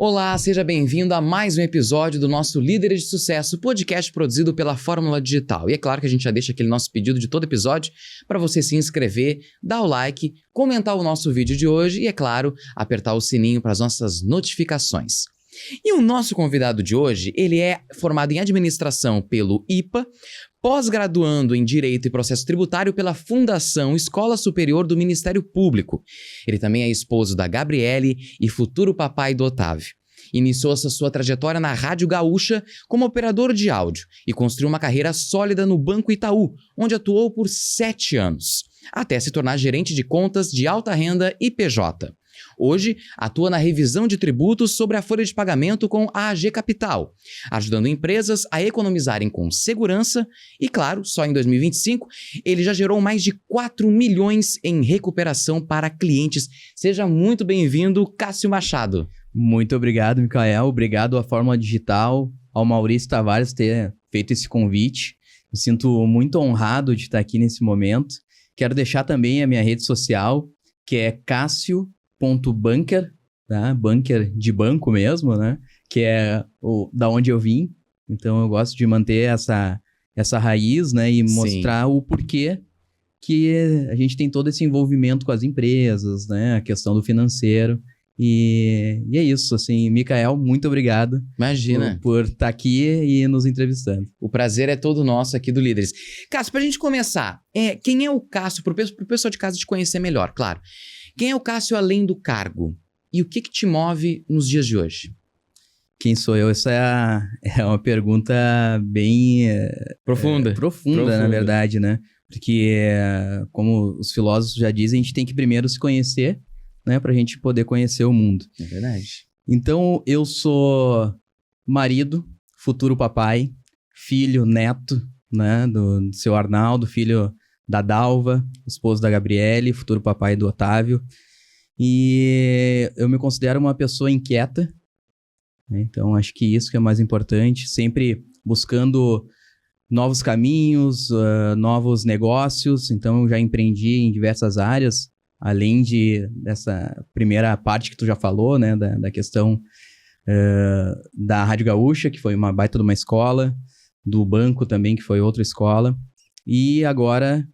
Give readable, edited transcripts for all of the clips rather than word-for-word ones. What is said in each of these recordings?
Olá, seja bem-vindo a mais um episódio do nosso Líderes de Sucesso, podcast produzido pela Fórmula Digital. E é claro que a gente já deixa aquele nosso pedido de todo episódio para você se inscrever, dar o like, comentar o nosso vídeo de hoje e, é claro, apertar o sininho para as nossas notificações. E o nosso convidado de hoje, ele é formado em administração pelo IPA, pós-graduando em Direito e Processo Tributário pela Fundação Escola Superior do Ministério Público. Ele também é esposo da Gabriele e futuro papai do Otávio. Iniciou essa sua trajetória na Rádio Gaúcha como operador de áudio e construiu uma carreira sólida no Banco Itaú, onde atuou por 7 anos, até se tornar gerente de contas de alta renda e PJ. Hoje, atua na revisão de tributos sobre a folha de pagamento com a AG Capital, ajudando empresas a economizarem com segurança e, claro, só em 2025, ele já gerou mais de 4 milhões em recuperação para clientes. Seja muito bem-vindo, Cássio Machado. Muito obrigado, Micael. Obrigado à Fórmula Digital, ao Maurício Tavares ter feito esse convite. Me sinto muito honrado de estar aqui nesse momento. Quero deixar também a minha rede social, que é Cássio.bunker, tá? Bunker de banco mesmo, né? Que é da onde eu vim. Então eu gosto de manter essa raiz, né? E mostrar o porquê que a gente tem todo esse envolvimento com as empresas, né? A questão do financeiro. E é isso, assim, Micael, muito obrigado. Imagina. Por estar aqui e nos entrevistando. O prazer é todo nosso aqui do Líderes. Cássio, pra gente começar, quem é o Cássio, pro pessoal de casa te conhecer melhor, claro. Quem é o Cássio além do cargo? E o que te move nos dias de hoje? Quem sou eu? Essa é uma pergunta bem... Profunda, na verdade, né? Porque, como os filósofos já dizem, a gente tem que primeiro se conhecer, né? Pra gente poder conhecer o mundo. É verdade. Então, eu sou marido, futuro papai, filho, neto, né? Do seu Arnaldo, filho da Dalva, esposo da Gabriele, futuro papai do Otávio. E eu me considero uma pessoa inquieta, né? Então acho que isso que é mais importante, sempre buscando novos caminhos, novos negócios. Então eu já empreendi em diversas áreas, além dessa primeira parte que tu já falou, né, da questão da Rádio Gaúcha, que foi uma baita de uma escola, do banco também, que foi outra escola, e agora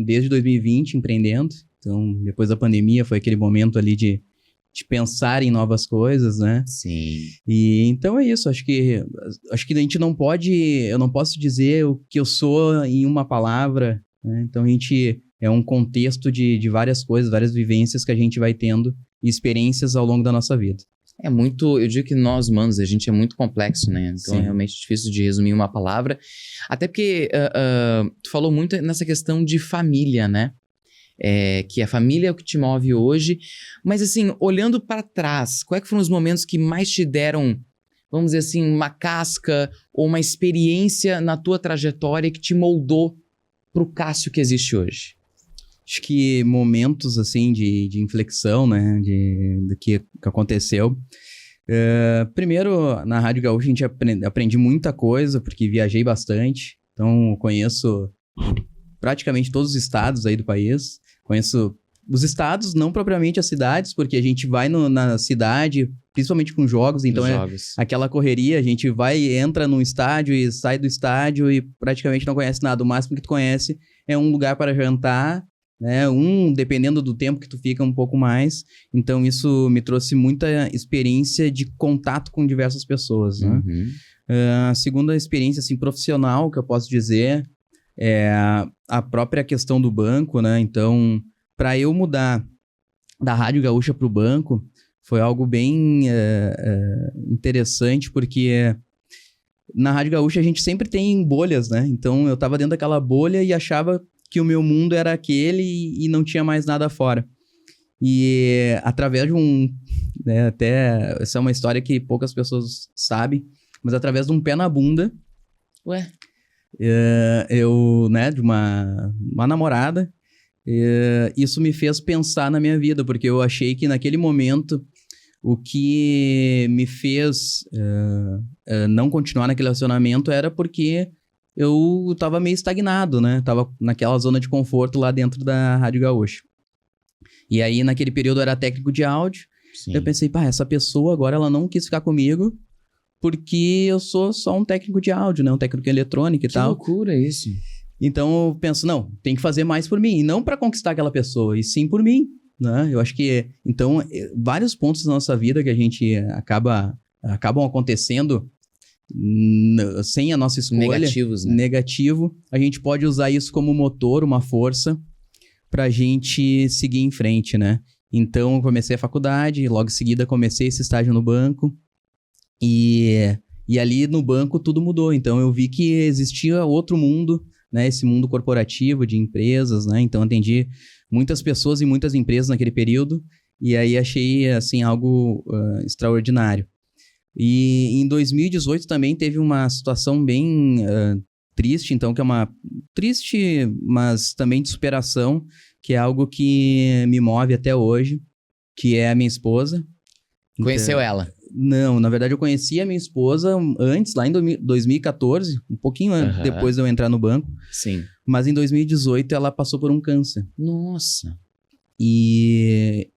desde 2020 empreendendo. Então, depois da pandemia, foi aquele momento ali de pensar em novas coisas, né? Sim. E então é isso, acho que a gente não pode, eu não posso dizer o que eu sou em uma palavra, né? Então a gente é um contexto de várias coisas, várias vivências que a gente vai tendo e experiências ao longo da nossa vida. É muito, eu digo que nós humanos, a gente é muito complexo, né? Então Sim. É realmente difícil de resumir em uma palavra. Até porque tu falou muito nessa questão de família, né? Que a família é o que te move hoje. Mas assim, olhando para trás, quais foram os momentos que mais te deram, vamos dizer assim, uma casca ou uma experiência na tua trajetória que te moldou pro Cássio que existe hoje? Acho que momentos, assim, de inflexão, né, do que aconteceu. Primeiro, na Rádio Gaúcha, a gente aprendi muita coisa, porque viajei bastante. Então, conheço praticamente todos os estados aí do país. Conheço os estados, não propriamente as cidades, porque a gente vai na cidade, principalmente com jogos. Então, aquela correria, a gente entra num estádio e sai do estádio e praticamente não conhece nada. O máximo que tu conhece é um lugar para jantar, né? Dependendo do tempo que tu fica, um pouco mais. Então, isso me trouxe muita experiência de contato com diversas pessoas, né? Uhum. A segunda experiência, assim, profissional, que eu posso dizer, é a própria questão do banco, né? Então, para eu mudar da Rádio Gaúcha para o banco, foi algo bem interessante, porque na Rádio Gaúcha a gente sempre tem bolhas, né? Então, eu estava dentro daquela bolha e achava que o meu mundo era aquele e não tinha mais nada fora. E através de né, até essa é uma história que poucas pessoas sabem, mas através de um pé na bunda, eu, né, de uma namorada, isso me fez pensar na minha vida, porque eu achei que naquele momento o que me fez não continuar naquele relacionamento era porque eu tava meio estagnado, né? Tava naquela zona de conforto lá dentro da Rádio Gaúcha. E aí, naquele período, eu era técnico de áudio. Sim. Eu pensei, essa pessoa agora ela não quis ficar comigo porque eu sou só um técnico de áudio, né? Um técnico de eletrônica e Que tal. loucura isso. Então eu penso, não, tem que fazer mais por mim. E não para conquistar aquela pessoa, e sim por mim, né? Eu acho que, então, vários pontos da nossa vida que a gente acabam acontecendo sem a nossa escolha. Negativos, né? Negativo. A gente pode usar isso como motor, uma força, pra gente seguir em frente, né? Então, eu comecei a faculdade, logo em seguida comecei esse estágio no banco. E ali no banco tudo mudou. Então, eu vi que existia outro mundo, né? Esse mundo corporativo de empresas, né? Então, atendi muitas pessoas e muitas empresas naquele período. E aí, achei, assim, algo extraordinário. E em 2018 também teve uma situação bem triste, então, que é uma triste, mas também de superação, que é algo que me move até hoje, que é a minha esposa. Conheceu ela? Não, na verdade eu conheci a minha esposa antes, lá em 2014, um pouquinho depois de eu entrar no banco. Sim. Mas em 2018 ela passou por um câncer. Nossa. E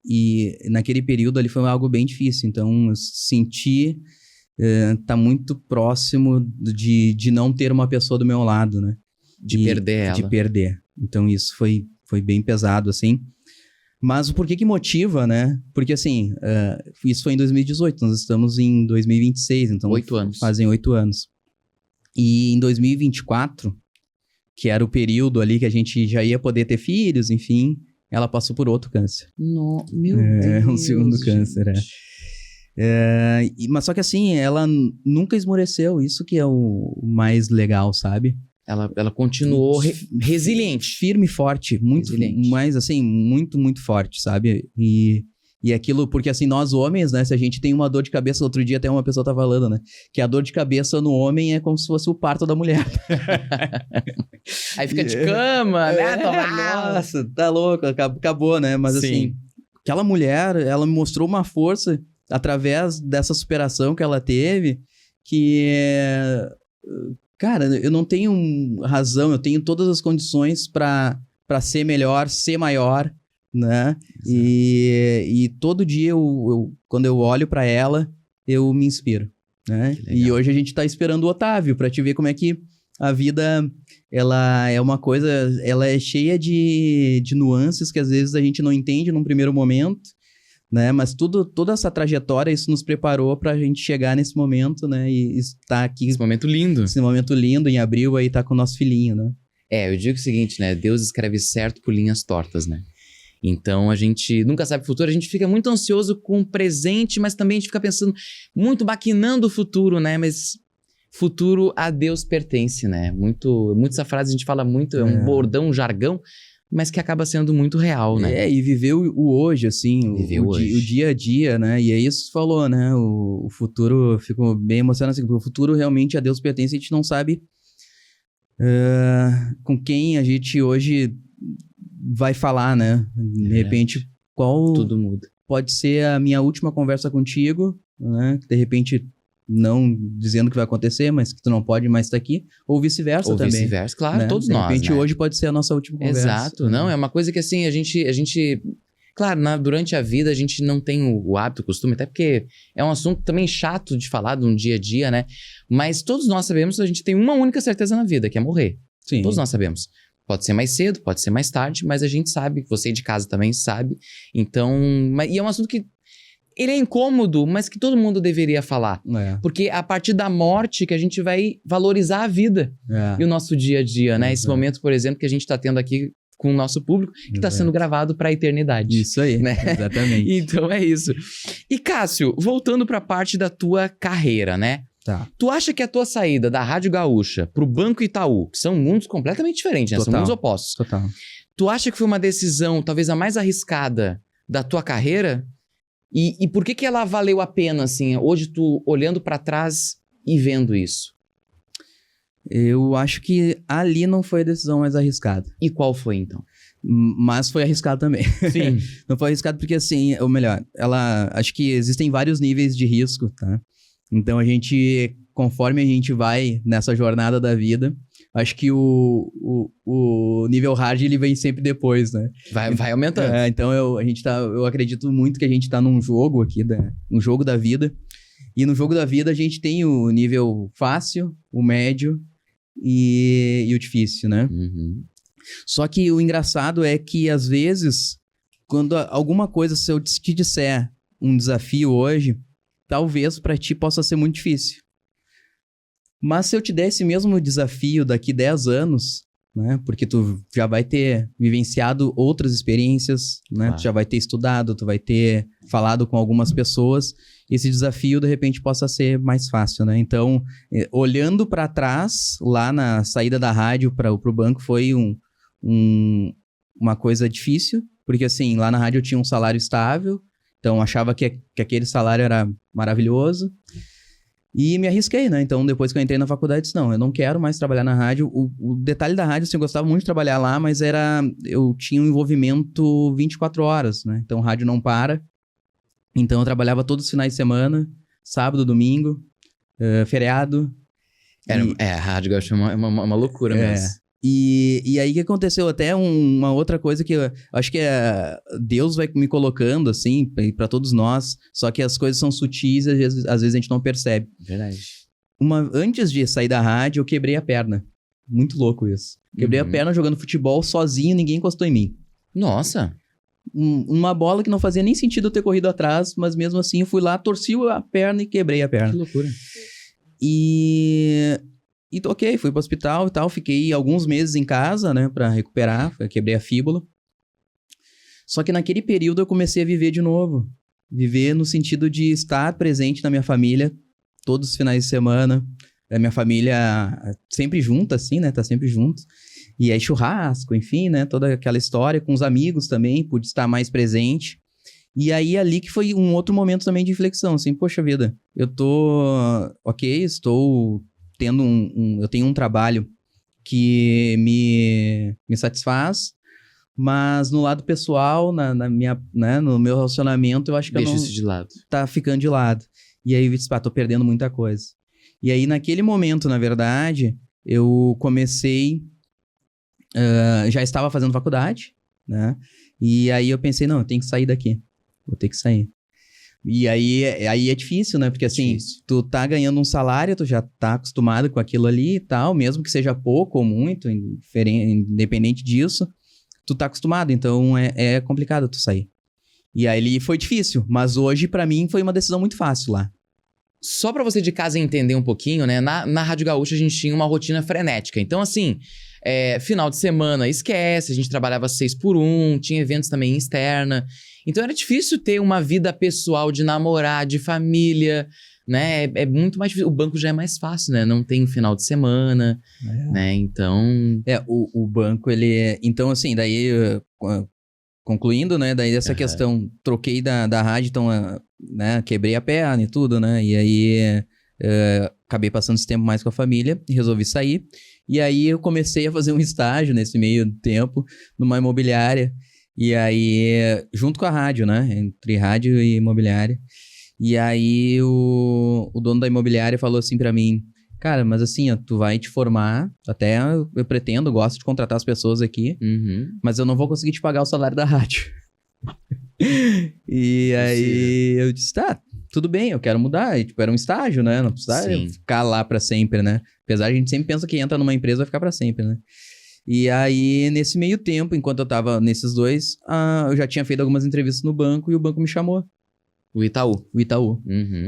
naquele período ali foi algo bem difícil, então eu senti tá muito próximo de não ter uma pessoa do meu lado, né? De perder ela. De perder. Então isso foi bem pesado, assim. Mas o porquê que motiva, né? Porque assim, isso foi em 2018, nós estamos em 2026, então 8 anos. Fazem 8 anos. E em 2024, que era o período ali que a gente já ia poder ter filhos, enfim, ela passou por outro câncer. Meu Deus. Um segundo câncer, mas só que assim, ela nunca esmoreceu, isso que é o mais legal, sabe? Ela continuou resiliente. Firme e forte, muito, resiliente. mas assim, muito, muito forte, sabe? E aquilo, porque assim, nós homens, né, se a gente tem uma dor de cabeça, outro dia até uma pessoa tá falando, né, que a dor de cabeça no homem é como se fosse o parto da mulher. Aí fica de cama, né? Nossa, tá louco, acabou, né? Mas Sim. assim, aquela mulher, ela me mostrou uma força através dessa superação que ela teve, que cara, eu não tenho razão, eu tenho todas as condições pra ser melhor, ser maior, né? E todo dia, quando eu olho pra ela, eu me inspiro, né? E hoje a gente tá esperando o Otávio pra te ver como é que a vida, ela é uma coisa, ela é cheia de nuances que às vezes a gente não entende num primeiro momento, né? Mas toda essa trajetória, isso nos preparou pra gente chegar nesse momento, né? E estar aqui. Esse momento lindo. Esse momento lindo, em abril, aí tá com o nosso filhinho, né? Eu digo o seguinte, né? Deus escreve certo por linhas tortas, né? Então, a gente nunca sabe o futuro, a gente fica muito ansioso com o presente, mas também a gente fica pensando, muito maquinando o futuro, né? Mas futuro a Deus pertence, né? Muito essa frase a gente fala muito, é um bordão, um jargão, mas que acaba sendo muito real, né? E viver o hoje, assim, o dia a dia, né? E é isso que você falou, né? O futuro, fico bem emocionado, assim, porque o futuro realmente a Deus pertence, a gente não sabe com quem a gente hoje vai falar, né? De repente, tudo muda. Pode ser a minha última conversa contigo, né? De repente, não dizendo que vai acontecer, mas que tu não pode mais estar aqui, ou vice-versa também. Ou vice-versa, claro, né? Todos nós, De repente, né? hoje pode ser a nossa última conversa. Exato, não, é uma coisa que assim, a gente claro, durante a vida a gente não tem o hábito, o costume, até porque é um assunto também chato de falar de um dia a dia, né? Mas todos nós sabemos que a gente tem uma única certeza na vida, que é morrer. Sim. Todos nós sabemos. Pode ser mais cedo, pode ser mais tarde, mas a gente sabe, você de casa também sabe. Então, e é um assunto que ele é incômodo, mas que todo mundo deveria falar. Porque é a partir da morte que a gente vai valorizar a vida e o nosso dia a dia, né? Esse momento, por exemplo, que a gente está tendo aqui com o nosso público, que está sendo gravado para a eternidade. Isso aí, né? Exatamente. Então é isso. E Cássio, voltando para a parte da tua carreira, né? Tá. Tu acha que a tua saída da Rádio Gaúcha pro Banco Itaú, que são mundos completamente diferentes, né? São mundos opostos. Total. Tu acha que foi uma decisão talvez a mais arriscada da tua carreira? E por que ela valeu a pena, assim, hoje tu olhando pra trás e vendo isso? Eu acho que ali não foi a decisão mais arriscada. E qual foi, então? Mas foi arriscado também. Sim. Não foi arriscado porque, assim, ou melhor, acho que existem vários níveis de risco, tá? Então, conforme a gente vai nessa jornada da vida, acho que o nível hard, ele vem sempre depois, né? Vai aumentando. Então, eu acredito muito que a gente tá num jogo aqui, um jogo da vida. E no jogo da vida, a gente tem o nível fácil, o médio e o difícil, né? Uhum. Só que o engraçado é que, às vezes, quando alguma coisa, se eu te disser um desafio hoje, talvez pra ti possa ser muito difícil. Mas se eu te der esse mesmo desafio daqui 10 anos, né? Porque tu já vai ter vivenciado outras experiências, né? Claro. Tu já vai ter estudado, tu vai ter falado com algumas pessoas. Esse desafio, de repente, possa ser mais fácil, né? Então, olhando para trás, lá na saída da rádio para o banco, foi uma coisa difícil, porque assim, lá na rádio eu tinha um salário estável, então achava que aquele salário era maravilhoso, e me arrisquei, né? Então, depois que eu entrei na faculdade, eu disse, não, eu não quero mais trabalhar na rádio. O detalhe da rádio, assim, eu gostava muito de trabalhar lá, mas eu tinha um envolvimento 24 horas, né? Então, rádio não para. Então, eu trabalhava todos os finais de semana, sábado, domingo, feriado. A Rádio Gaúcha é uma loucura mesmo. E aí, o que aconteceu? Até uma outra coisa que eu acho que Deus vai me colocando, assim, para todos nós, só que as coisas são sutis e às vezes a gente não percebe. Verdade. Antes de sair da rádio, eu quebrei a perna. Muito louco isso. Quebrei a perna jogando futebol sozinho, ninguém encostou em mim. Nossa! Uma bola que não fazia nem sentido eu ter corrido atrás, mas mesmo assim eu fui lá, torci a perna e quebrei a perna. Que loucura. E ok, fui pro hospital e tal, fiquei alguns meses em casa, né, pra recuperar, quebrei a fíbula. Só que naquele período eu comecei a viver de novo. Viver no sentido de estar presente na minha família, todos os finais de semana. A minha família sempre junta, assim, né, tá sempre junto. E aí churrasco, enfim, né, toda aquela história, com os amigos também, pude estar mais presente. E aí ali que foi um outro momento também de inflexão, assim, poxa vida, eu estou tendo eu tenho um trabalho que me satisfaz, mas no lado pessoal, na minha, né, no meu relacionamento, eu acho que Deixa isso de lado. Tá ficando de lado. E aí eu disse, tô perdendo muita coisa. E aí naquele momento, na verdade, eu comecei, já estava fazendo faculdade, né? E aí eu pensei, não, eu tenho que sair daqui. Vou ter que sair. E aí é difícil, né? Porque assim, tu tá ganhando um salário, tu já tá acostumado com aquilo ali e tal, mesmo que seja pouco ou muito, independente disso, tu tá acostumado, então é complicado tu sair. E aí foi difícil, mas hoje pra mim foi uma decisão muito fácil lá. Só pra você de casa entender um pouquinho, né? Na Rádio Gaúcha a gente tinha uma rotina frenética. Então, assim, final de semana, esquece, a gente trabalhava 6x1, tinha eventos também externa. Então era difícil ter uma vida pessoal de namorar, de família, né? É muito mais difícil. O banco já é mais fácil, né? Não tem final de semana, né? Então... O banco, ele é... Então, assim, daí... Concluindo, né? Daí essa questão, troquei da rádio, então, né? Quebrei a perna e tudo, né? E aí, acabei passando esse tempo mais com a família e resolvi sair. E aí, eu comecei a fazer um estágio nesse meio tempo, numa imobiliária. E aí, junto com a rádio, né? Entre rádio e imobiliária. E aí, o dono da imobiliária falou assim pra mim, cara, mas assim, ó, tu vai te formar, até eu pretendo, gosto de contratar as pessoas aqui, mas eu não vou conseguir te pagar o salário da rádio. E aí eu disse, tá, tudo bem, eu quero mudar. E, tipo, era um estágio, né? Não precisava ficar lá pra sempre, né? Apesar de a gente sempre pensa que entra numa empresa vai ficar pra sempre, né? E aí, nesse meio tempo, enquanto eu tava nesses dois, eu já tinha feito algumas entrevistas no banco e o banco me chamou. O Itaú. O Itaú.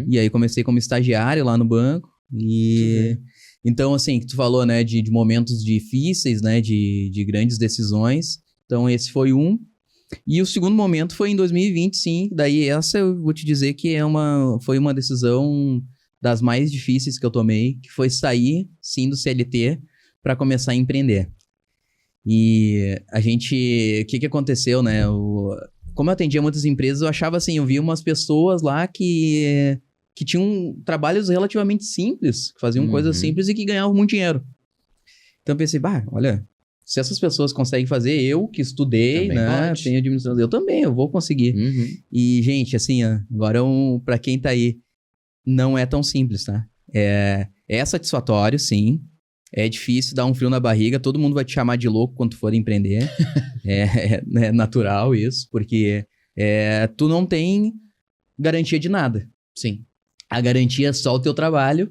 E aí comecei como estagiário lá no banco. E então, assim, que tu falou, né, de momentos difíceis, né, de grandes decisões. Então, esse foi um. E o segundo momento foi em 2020, sim. Daí essa eu vou te dizer que foi uma decisão das mais difíceis que eu tomei, que foi sair, sim, do CLT para começar a empreender. E o que aconteceu, né? Como eu atendia muitas empresas, eu achava assim, eu via umas pessoas lá que tinham trabalhos relativamente simples, que faziam coisas simples e que ganhavam muito dinheiro. Então eu pensei, olha, se essas pessoas conseguem fazer, eu que estudei, também, né, tenho administração, eu também, eu vou conseguir. E, gente, assim, agora pra quem tá aí, não é tão simples, tá? É satisfatório, sim. É difícil, dá um frio na barriga. Todo mundo vai te chamar de louco quando tu for empreender. É natural isso, porque tu não tem garantia de nada. Sim. A garantia é só o teu trabalho.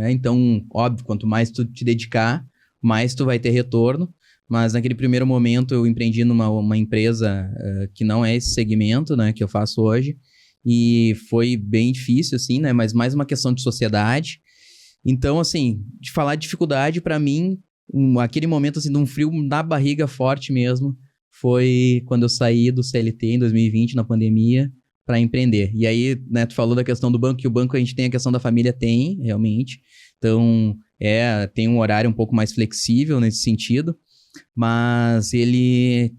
Então, óbvio, quanto mais tu te dedicar, mais tu vai ter retorno. Mas naquele primeiro momento eu empreendi numa empresa que não é esse segmento, né, que eu faço hoje. E foi bem difícil, assim, né? Mas mais uma questão de sociedade. Então, assim, de falar de dificuldade, pra mim, aquele momento, assim, de um frio na barriga forte mesmo, foi quando eu saí do CLT em 2020, na pandemia, pra empreender. E aí, né, tu falou da questão do banco, que o banco a gente tem a questão da família, tem, realmente. Então, tem um horário um pouco mais flexível nesse sentido, mas ele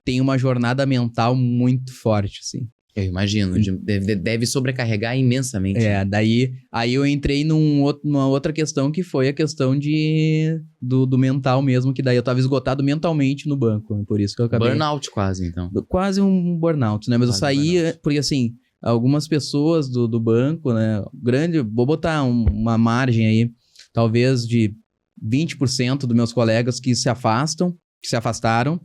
tem uma jornada mental muito forte, assim. Eu imagino, deve sobrecarregar imensamente. Daí aí eu entrei numa outra questão que foi a questão do mental mesmo, que daí eu tava esgotado mentalmente no banco, né? Por isso que eu acabei... Burnout quase, então. Quase um burnout, né? Mas quase eu saí, porque assim, algumas pessoas do banco, né? Vou botar uma margem aí, talvez de 20% dos meus colegas que se afastaram,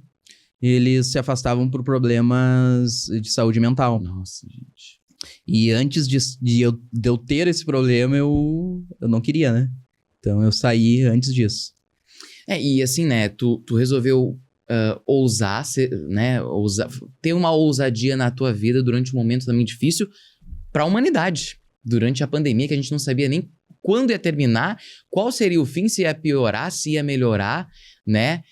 eles se afastavam por problemas de saúde mental. Nossa, gente. E antes de eu ter esse problema, eu não queria, né? Então, eu saí antes disso. E assim, né? Tu resolveu ousar, né? Ter uma ousadia na tua vida durante um momento também difícil para a humanidade. Durante a pandemia, que a gente não sabia nem quando ia terminar, qual seria o fim, se ia piorar, se ia melhorar, né?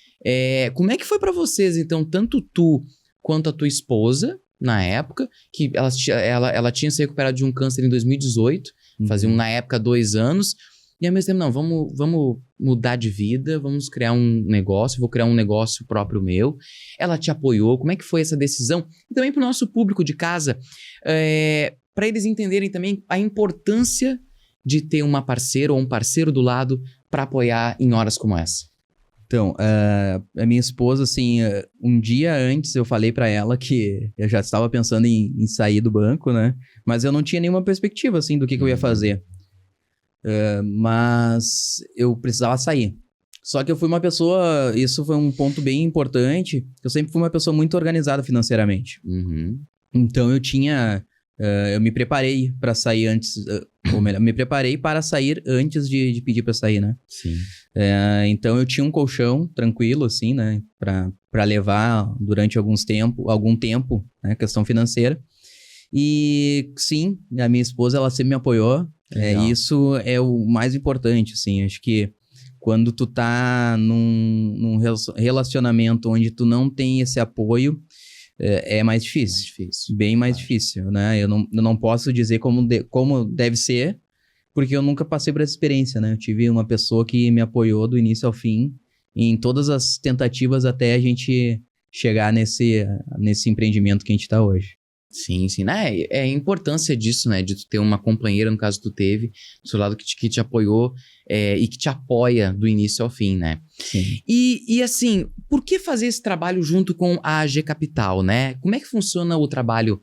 Como é que foi pra vocês, então, tanto tu quanto a tua esposa, na época, que ela tinha se recuperado de um câncer em 2018, faziam na época 2 anos, e ao mesmo tempo, não, vamos mudar de vida, vamos criar um negócio, vou criar um negócio próprio meu. Ela te apoiou, como é que foi essa decisão? E também pro nosso público de casa, para eles entenderem também a importância de ter uma parceira ou um parceiro do lado para apoiar em horas como essa. Então, a minha esposa, assim, um dia antes eu falei pra ela que eu já estava pensando em sair do banco, né? Mas eu não tinha nenhuma perspectiva, assim, do que eu ia fazer. Mas eu precisava sair. Só que eu fui uma pessoa, isso foi um ponto bem importante, eu sempre fui uma pessoa muito organizada financeiramente. Uhum. Então eu me preparei pra sair antes, ou melhor, me preparei para sair antes de pedir pra sair, né? Sim. Então eu tinha um colchão tranquilo, assim, né? Pra levar durante algum tempo, né? Questão financeira. E sim, a minha esposa, ela sempre me apoiou. Isso é o mais importante, assim. Acho que quando tu tá num relacionamento onde tu não tem esse apoio, é mais difícil. Bem mais difícil, né? Eu não posso dizer como deve ser, porque eu nunca passei por essa experiência, né? Eu tive uma pessoa que me apoiou do início ao fim, em todas as tentativas até a gente chegar nesse empreendimento que a gente tá hoje. Sim, sim. É a importância disso, né? De tu ter uma companheira, no caso tu teve, do seu lado que te apoiou e que te apoia do início ao fim, né? Sim. E assim, por que fazer esse trabalho junto com a AG Capital, né? Como é que funciona o trabalho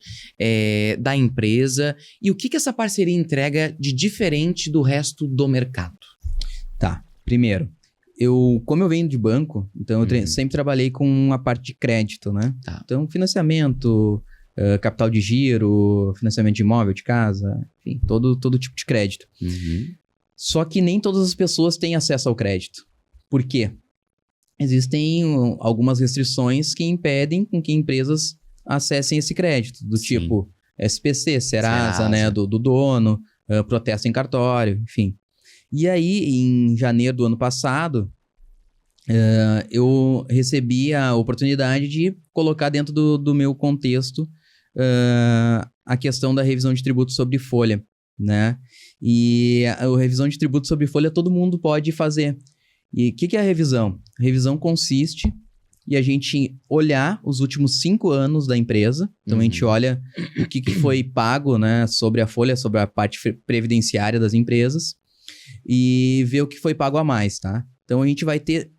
da empresa e o que essa parceria entrega de diferente do resto do mercado? Tá. Primeiro, como eu venho de banco, então eu sempre trabalhei com a parte de crédito, né? Tá. Então, financiamento... capital de giro, financiamento de imóvel, de casa, enfim, todo tipo de crédito. Uhum. Só que nem todas as pessoas têm acesso ao crédito. Por quê? Existem algumas restrições que impedem com que empresas acessem esse crédito, do tipo SPC, Serasa, né, do dono, protesto em cartório, enfim. E aí, em janeiro do ano passado, eu recebi a oportunidade de colocar dentro do meu contexto a questão da revisão de tributo sobre folha, né? E a revisão de tributo sobre folha todo mundo pode fazer. E o que é a revisão? A revisão consiste em a gente olhar os últimos 5 anos da empresa. Então, a gente olha o que foi pago, né, sobre a folha, sobre a parte previdenciária das empresas e ver o que foi pago a mais, tá? Então, a gente vai ter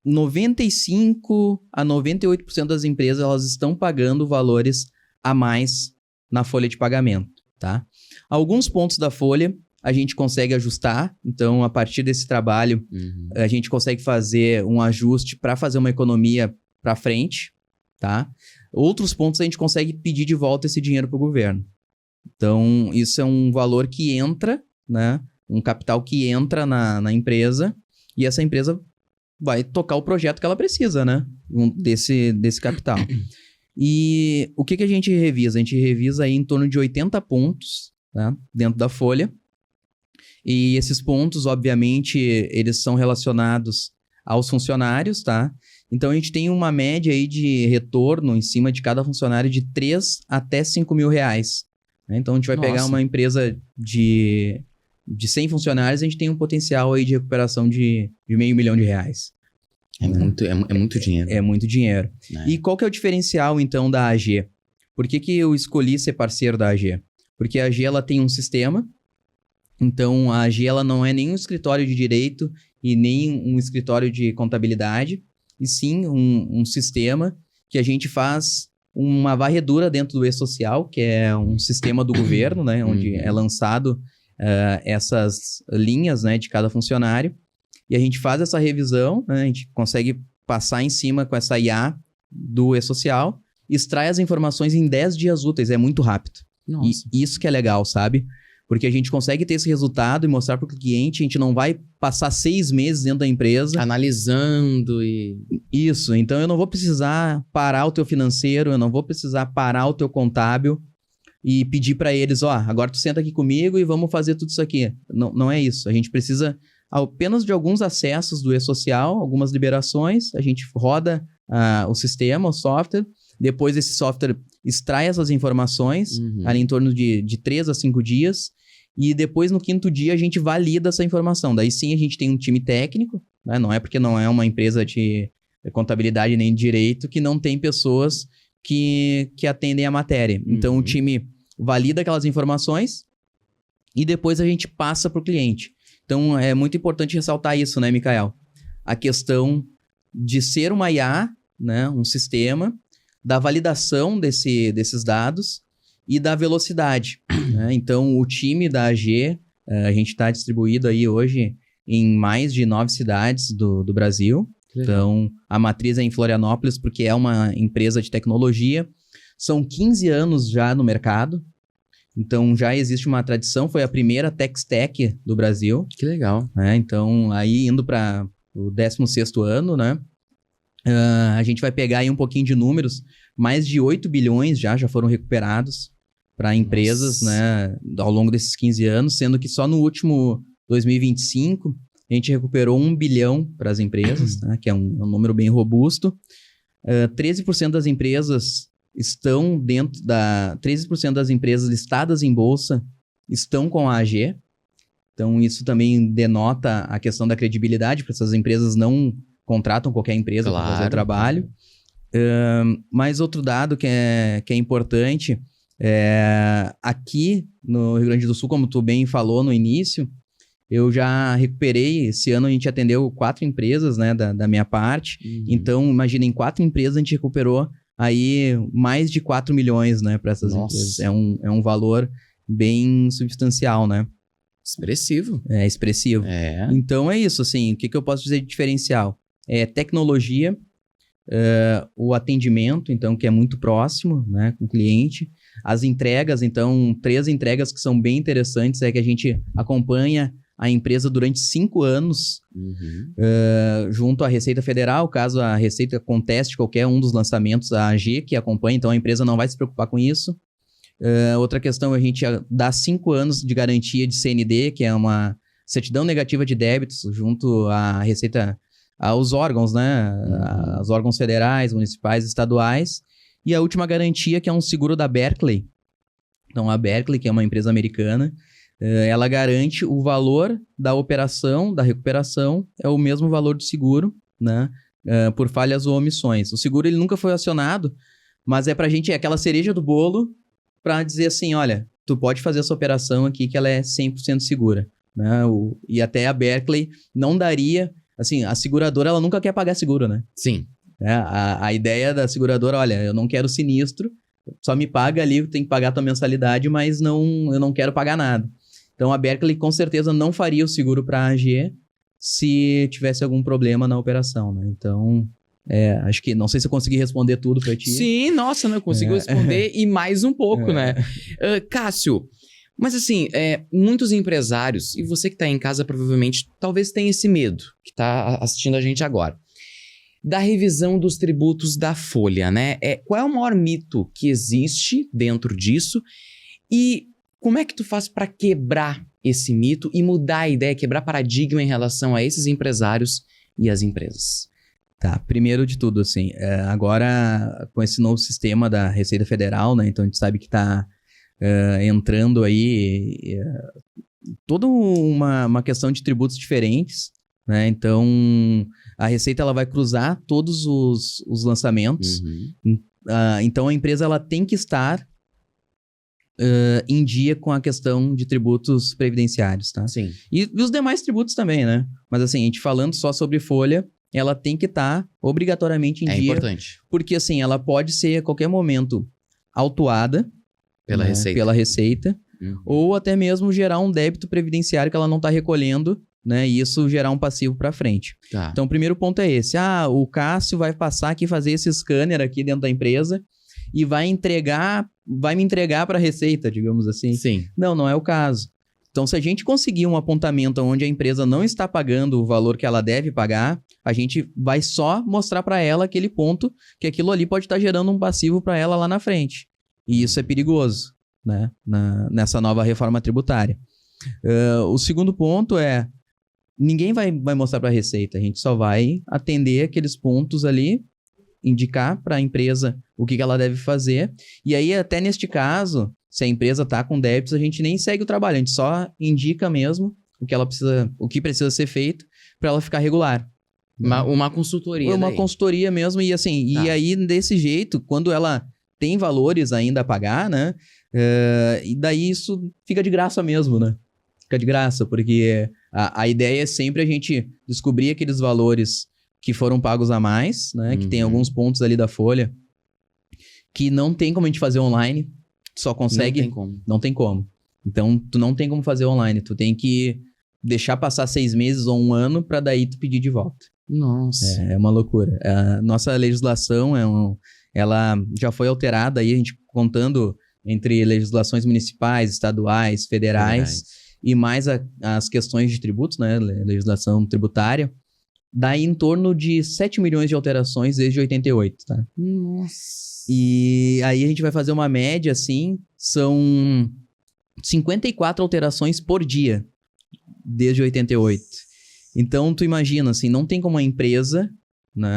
95% a 98% das empresas, elas estão pagando valores a mais na folha de pagamento. tá? Alguns pontos da folha a gente consegue ajustar, então a partir desse trabalho a gente consegue fazer um ajuste para fazer uma economia para frente, tá? Outros pontos a gente consegue pedir de volta esse dinheiro para o governo. Então, isso é um valor que entra, né? Um capital que entra na empresa e essa empresa vai tocar o projeto que ela precisa, né? Desse capital. E o que a gente revisa? A gente revisa aí em torno de 80 pontos, né? Dentro da folha. E esses pontos, obviamente, eles são relacionados aos funcionários, tá? Então, a gente tem uma média aí de retorno em cima de cada funcionário de 3 até 5 mil reais. Né? Então, a gente vai pegar uma empresa de 100 funcionários, a gente tem um potencial aí de recuperação de R$500 mil. É muito dinheiro. É muito dinheiro. E qual que é o diferencial, então, da AG? Por que eu escolhi ser parceiro da AG? Porque a AG, ela tem um sistema. Então, a AG, ela não é nem um escritório de direito e nem um escritório de contabilidade, e sim um sistema que a gente faz uma varredura dentro do E-Social, que é um sistema do governo, né? Onde é lançado essas linhas, né, de cada funcionário. E a gente faz essa revisão, né? A gente consegue passar em cima com essa IA do E-Social, extrai as informações em 10 dias úteis, é muito rápido. Nossa. E isso que é legal, sabe? Porque a gente consegue ter esse resultado e mostrar para o cliente, a gente não vai passar 6 meses dentro da empresa. Analisando e... Isso, então eu não vou precisar parar o teu financeiro, eu não vou precisar parar o teu contábil e pedir para eles, agora tu senta aqui comigo e vamos fazer tudo isso aqui. Não é isso, a gente precisa apenas de alguns acessos do E-Social, algumas liberações, a gente roda o sistema, o software, depois esse software extrai essas informações, ali em torno de 3 a 5 dias, e depois no 5º dia a gente valida essa informação. Daí sim a gente tem um time técnico, né? Não é porque não é uma empresa de contabilidade nem de direito que não tem pessoas que atendem a matéria. Então o time valida aquelas informações e depois a gente passa para o cliente. Então é muito importante ressaltar isso, né, Mikael? A questão de ser uma IA, né, um sistema, da validação desses dados e da velocidade. Né? Então, o time da AG, a gente está distribuído aí hoje em mais de 9 cidades do Brasil. Então, a matriz é em Florianópolis, porque é uma empresa de tecnologia. São 15 anos já no mercado. Então, já existe uma tradição. Foi a primeira tech stack do Brasil. Que legal. Então, aí indo para o 16º ano, né? A gente vai pegar aí um pouquinho de números. Mais de 8 bilhões já foram recuperados para empresas, né, ao longo desses 15 anos, sendo que só no último 2025 a gente recuperou 1 bilhão para as empresas, né, que é um número bem robusto. 13% das empresas estão 13% das empresas listadas em bolsa estão com a AG. Então, isso também denota a questão da credibilidade, porque essas empresas não contratam qualquer empresa para fazer o trabalho. Mas outro dado que é importante, aqui no Rio Grande do Sul, como tu bem falou no início, eu já recuperei, esse ano a gente atendeu 4 empresas, né, da minha parte. Então, imagina, em 4 empresas a gente recuperou aí mais de 4 milhões, né, para essas empresas. É um valor bem substancial, né? Expressivo. É expressivo. Então é isso, assim, o que eu posso dizer de diferencial? É tecnologia, o atendimento, então, que é muito próximo, né, com o cliente. As entregas, então, 3 entregas que são bem interessantes é que a gente acompanha a empresa durante 5 anos, junto à Receita Federal. Caso a Receita conteste qualquer um dos lançamentos, a AG que acompanha, então a empresa não vai se preocupar com isso. Outra questão, a gente dá 5 anos de garantia de CND, que é uma certidão negativa de débitos, junto à Receita, aos órgãos, né? Os órgãos federais, municipais, estaduais. E a última garantia, que é um seguro da Berkeley. Então, a Berkeley, que é uma empresa americana, ela garante o valor da operação, da recuperação, é o mesmo valor do seguro, né? Por falhas ou omissões. O seguro, ele nunca foi acionado, mas é pra gente, é aquela cereja do bolo para dizer assim, olha, tu pode fazer essa operação aqui que ela é 100% segura. Né? E até a Berkeley não daria... Assim, a seguradora, ela nunca quer pagar seguro, né? Sim. A ideia da seguradora, olha, eu não quero sinistro, só me paga ali, tem que pagar a tua mensalidade, mas eu não quero pagar nada. Então, a Berkeley com certeza não faria o seguro para a AG se tivesse algum problema na operação, né? Então, acho que, não sei se eu consegui responder tudo para ti. Sim, nossa, não, eu consigo responder e mais um pouco, né? Cássio, mas assim, muitos empresários, e você que tá em casa provavelmente, talvez tenha esse medo, que tá assistindo a gente agora, da revisão dos tributos da Folha, né? Qual é o maior mito que existe dentro disso e como é que tu faz para quebrar esse mito e mudar a ideia, quebrar paradigma em relação a esses empresários e as empresas? Tá, primeiro de tudo, assim, agora com esse novo sistema da Receita Federal, né? Então a gente sabe que tá entrando aí toda uma questão de tributos diferentes, né? Então a Receita ela vai cruzar todos os lançamentos. Então a empresa ela tem que estar em dia com a questão de tributos previdenciários, tá? Sim. E os demais tributos também, né? Mas assim, a gente falando só sobre folha, ela tem que estar obrigatoriamente em dia. É importante. Porque assim, ela pode ser a qualquer momento autuada pela Receita. Pela Receita, ou até mesmo gerar um débito previdenciário que ela não está recolhendo, né? E isso gerar um passivo para frente. Tá. Então, o primeiro ponto é esse. O Cássio vai passar aqui, fazer esse scanner aqui dentro da empresa e vai me entregar para a Receita, digamos assim. Sim. Não é o caso. Então, se a gente conseguir um apontamento onde a empresa não está pagando o valor que ela deve pagar, a gente vai só mostrar para ela aquele ponto que aquilo ali pode estar gerando um passivo para ela lá na frente. E isso é perigoso, né? Nessa nova reforma tributária. O segundo ponto ninguém vai mostrar para a Receita, a gente só vai atender aqueles pontos ali, indicar para a empresa o que ela deve fazer. E aí, até neste caso, se a empresa está com débitos, a gente nem segue o trabalho, a gente só indica mesmo o que precisa ser feito para ela ficar regular. Uma consultoria. Uma consultoria mesmo, e assim, e aí desse jeito, quando ela tem valores ainda a pagar, né? E daí isso fica de graça mesmo, né? Fica de graça, porque a ideia é sempre a gente descobrir aqueles valores que foram pagos a mais, né? Que tem alguns pontos ali da folha que não tem como a gente fazer online, só consegue... Não tem como. Não tem como. Então, tu não tem como fazer online, tu tem que deixar passar 6 meses ou 1 ano para daí tu pedir de volta. Nossa. É uma loucura. A nossa legislação ela já foi alterada aí, a gente contando entre legislações municipais, estaduais, federais. E mais as questões de tributos, né? Legislação tributária, dá em torno de 7 milhões de alterações desde 88, tá? Nossa. E aí a gente vai fazer uma média, assim, são 54 alterações por dia desde 88. Então, tu imagina, assim, não tem como a empresa, né,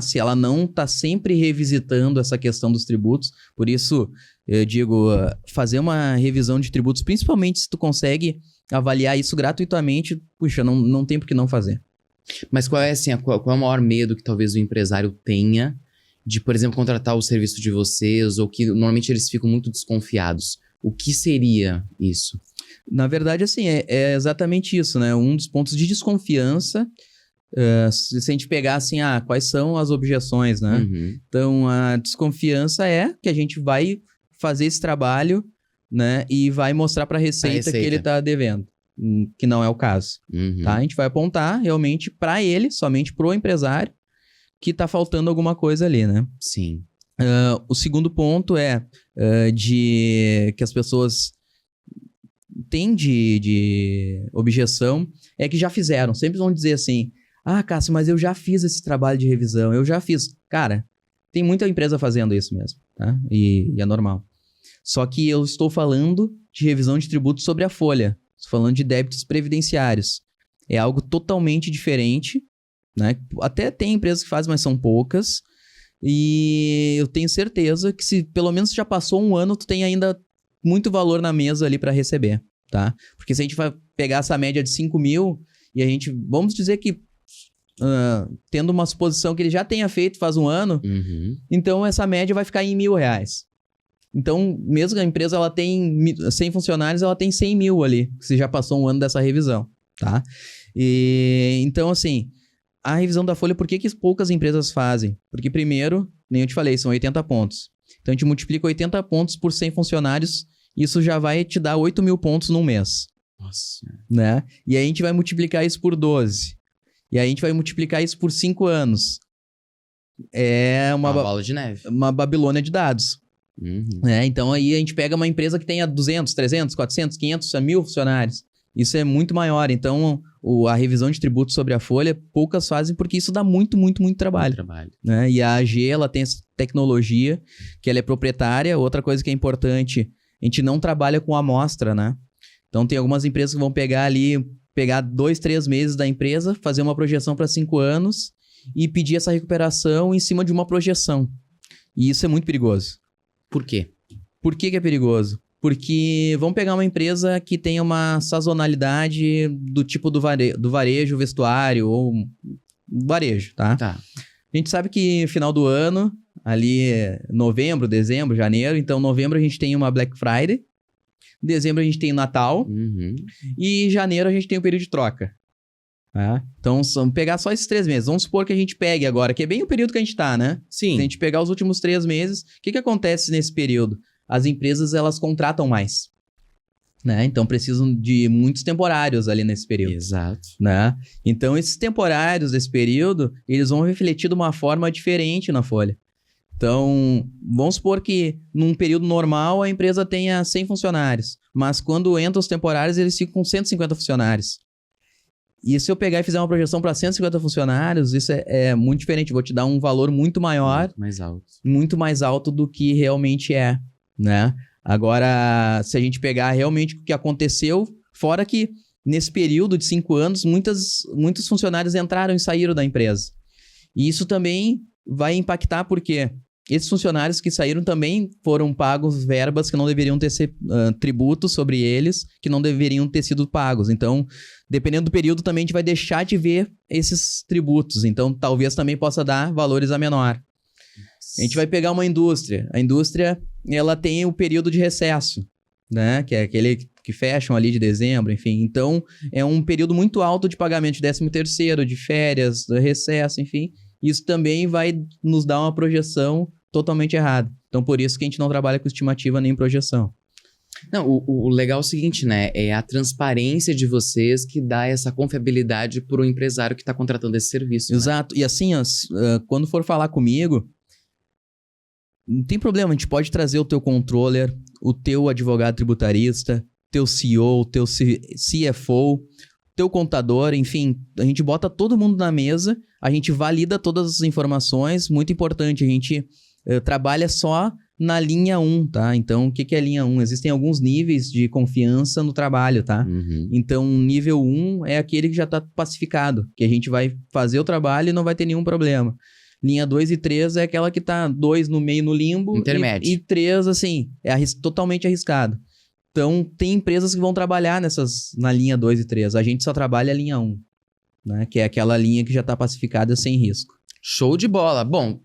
se ela não tá sempre revisitando essa questão dos tributos, por isso eu digo, fazer uma revisão de tributos, principalmente se tu consegue avaliar isso gratuitamente, puxa, não tem por que não fazer. Mas qual é o maior medo que talvez o empresário tenha de, por exemplo, contratar o serviço de vocês, ou que normalmente eles ficam muito desconfiados? O que seria isso? Na verdade, assim, é exatamente isso, né? Um dos pontos de desconfiança, se a gente pegar assim, quais são as objeções, né? Então, a desconfiança é que a gente vai fazer esse trabalho, né? E vai mostrar para a Receita que ele está devendo, que não é o caso, tá? A gente vai apontar realmente para ele, somente pro empresário, que está faltando alguma coisa ali, né? Sim. O segundo ponto de que as pessoas têm de objeção é que já fizeram. Sempre vão dizer assim, Cássio, mas eu já fiz esse trabalho de revisão, eu já fiz. Cara, tem muita empresa fazendo isso mesmo, tá? E é normal. Só que eu estou falando de revisão de tributos sobre a folha. Estou falando de débitos previdenciários. É algo totalmente diferente, né? Até tem empresas que fazem, mas são poucas. E eu tenho certeza que se pelo menos já passou 1 ano, tu tem ainda muito valor na mesa ali para receber, tá? Porque se a gente vai pegar essa média de 5 mil e a gente, vamos dizer que tendo uma suposição que ele já tenha feito faz 1 ano, então essa média vai ficar em R$1.000. Então, mesmo que a empresa ela tem 100 funcionários, ela tem 100 mil ali, se já passou 1 ano dessa revisão, tá? Então, assim, a revisão da folha, por que poucas empresas fazem? Porque primeiro, nem eu te falei, são 80 pontos. Então, a gente multiplica 80 pontos por 100 funcionários, isso já vai te dar 8 mil pontos num mês. Nossa. Né? E aí a gente vai multiplicar isso por 12. E aí a gente vai multiplicar isso por 5 anos. É Uma bola de neve. uma Babilônia de dados. Uhum. Né? Então aí a gente pega uma empresa que tenha 200, 300, 400, 500, 1.000 funcionários. Isso é muito maior. Então a revisão de tributos sobre a folha, poucas fazem porque isso dá muito trabalho. Né? E a AG, ela tem essa tecnologia que ela é proprietária. Outra coisa que é importante, a gente não trabalha com amostra, né? Então tem algumas empresas que vão pegar 2, 3 meses da empresa, fazer uma projeção para 5 anos e pedir essa recuperação em cima de uma projeção. E isso é muito perigoso. Por quê? Por que é perigoso? Porque vamos pegar uma empresa que tenha uma sazonalidade do tipo do varejo, vestuário ou varejo, tá? Tá. A gente sabe que final do ano, ali novembro, dezembro, janeiro, então novembro a gente tem uma Black Friday, dezembro a gente tem o Natal e janeiro a gente tem o período de troca. Tá? Então vamos pegar só esses 3 meses. Vamos supor que a gente pegue agora, que é bem o período que a gente tá, né? Sim. Se a gente pegar os últimos 3 meses, o que acontece nesse período? As empresas, elas contratam mais, né? Então precisam de muitos temporários ali nesse período. Exato. Né? Então esses temporários desse período, eles vão refletir de uma forma diferente na folha. Então, vamos supor que num período normal a empresa tenha 100 funcionários, mas quando entram os temporários, eles ficam com 150 funcionários. E se eu pegar e fizer uma projeção para 150 funcionários, isso é muito diferente. Vou te dar um valor muito maior. Muito mais alto do que realmente é, né? Agora, se a gente pegar realmente o que aconteceu, fora que nesse período de 5 anos, muitos funcionários entraram e saíram da empresa. E isso também vai impactar porque esses funcionários que saíram também foram pagos verbas que não deveriam ter tributos sobre eles, que não deveriam ter sido pagos. Então, dependendo do período, também a gente vai deixar de ver esses tributos. Então, talvez também possa dar valores a menor. A gente vai pegar uma indústria. A indústria, ela tem o período de recesso, né? Que é aquele que fecham ali de dezembro, enfim. Então, é um período muito alto de pagamento de 13º, de férias, de recesso, enfim. Isso também vai nos dar uma projeção totalmente errada. Então, por isso que a gente não trabalha com estimativa nem projeção. Não, o legal é o seguinte, né? É a transparência de vocês que dá essa confiabilidade para o empresário que está contratando esse serviço. Exato. Né? E assim, quando for falar comigo, não tem problema. A gente pode trazer o teu controller, o teu advogado tributarista, teu CEO, teu CFO, teu contador, enfim. A gente bota todo mundo na mesa, a gente valida todas as informações. Muito importante, a gente trabalha só na linha 1, tá? Então, o que é linha 1? Existem alguns níveis de confiança no trabalho, tá? Então, nível 1 é aquele que já está pacificado, que a gente vai fazer o trabalho e não vai ter nenhum problema. Linha 2 e 3 é aquela que tá 2 no meio no limbo. Intermédio. E 3, assim, é totalmente arriscado. Então, tem empresas que vão trabalhar na linha 2 e 3. A gente só trabalha a linha 1, né? Que é aquela linha que já está pacificada sem risco. Show de bola. Bom,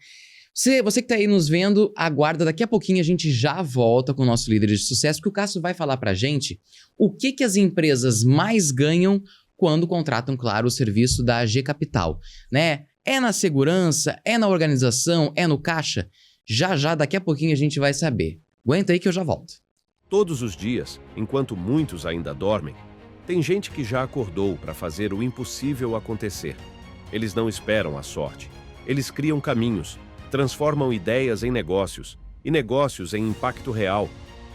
você que está aí nos vendo, aguarda. Daqui a pouquinho a gente já volta com o nosso líder de sucesso, porque o Cássio vai falar pra gente o que as empresas mais ganham quando contratam, claro, o serviço da AG Capital, né? É na segurança? É na organização? É no caixa? Já, daqui a pouquinho a gente vai saber. Aguenta aí que eu já volto. Todos os dias, enquanto muitos ainda dormem, tem gente que já acordou para fazer o impossível acontecer. Eles não esperam a sorte. Eles criam caminhos, transformam ideias em negócios e negócios em impacto real.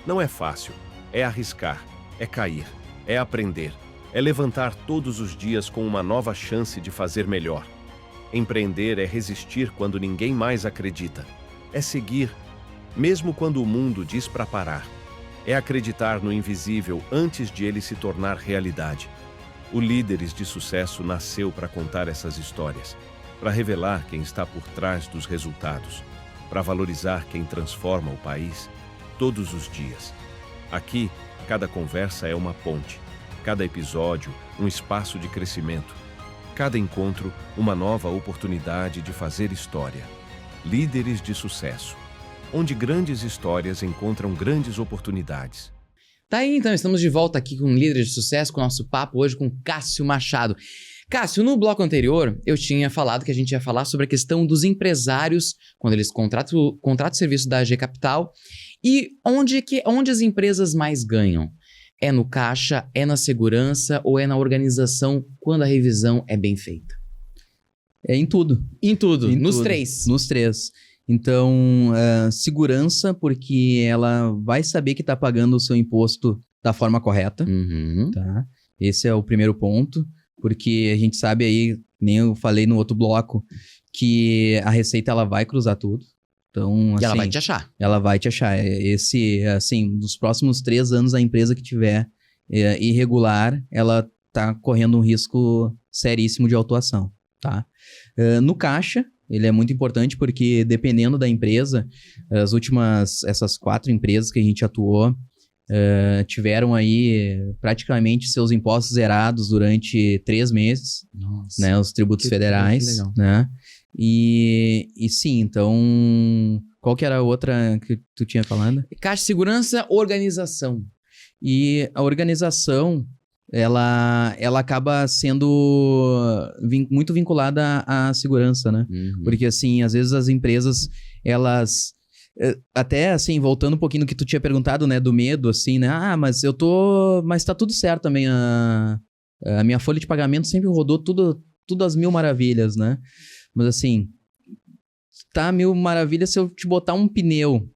Não é fácil. É arriscar, é cair, é aprender, é levantar todos os dias com uma nova chance de fazer melhor. Empreender é resistir quando ninguém mais acredita. É seguir, mesmo quando o mundo diz para parar. É acreditar no invisível antes de ele se tornar realidade. O Líderes de Sucesso nasceu para contar essas histórias, para revelar quem está por trás dos resultados, para valorizar quem transforma o país todos os dias. Aqui, cada conversa é uma ponte, cada episódio, um espaço de crescimento. Cada encontro, uma nova oportunidade de fazer história. Líderes de Sucesso, onde grandes histórias encontram grandes oportunidades. Tá aí, então, estamos de volta aqui com Líderes de Sucesso, com o nosso papo hoje com Cássio Machado. Cássio, no bloco anterior, eu tinha falado que a gente ia falar sobre a questão dos empresários, quando eles contratam o serviço da AG Capital, e onde as empresas mais ganham. É no caixa, é na segurança ou é na organização quando a revisão é bem feita? É em tudo. Em tudo, Em nos tudo. três. Nos três. Então, segurança, porque ela vai saber que está pagando o seu imposto da forma correta, Uhum. tá? Esse é o primeiro ponto, porque a gente sabe aí, nem eu falei no outro bloco, que a Receita ela vai cruzar tudo. Então, E ela assim, vai te achar. ela vai te achar. Nos próximos 3 anos, a empresa que tiver irregular, ela tá correndo um risco seríssimo de autuação, tá? No caixa, ele é muito importante porque, dependendo da empresa, essas 4 empresas que a gente atuou, tiveram aí praticamente seus impostos zerados durante 3 meses, Nossa. né? Os tributos federais, que legal. né? E sim, então... Qual que era a outra que tu tinha falando? Caixa, segurança, organização. E a organização, ela acaba sendo muito vinculada à segurança, né? Uhum. Porque, assim, às vezes as empresas, elas... Até, assim, voltando um pouquinho no que tu tinha perguntado, né? Do medo, assim, né? Mas tá tudo certo também. A minha folha de pagamento sempre rodou tudo às mil maravilhas, né? Mas, assim, tá mil maravilhas se eu te botar um pneu,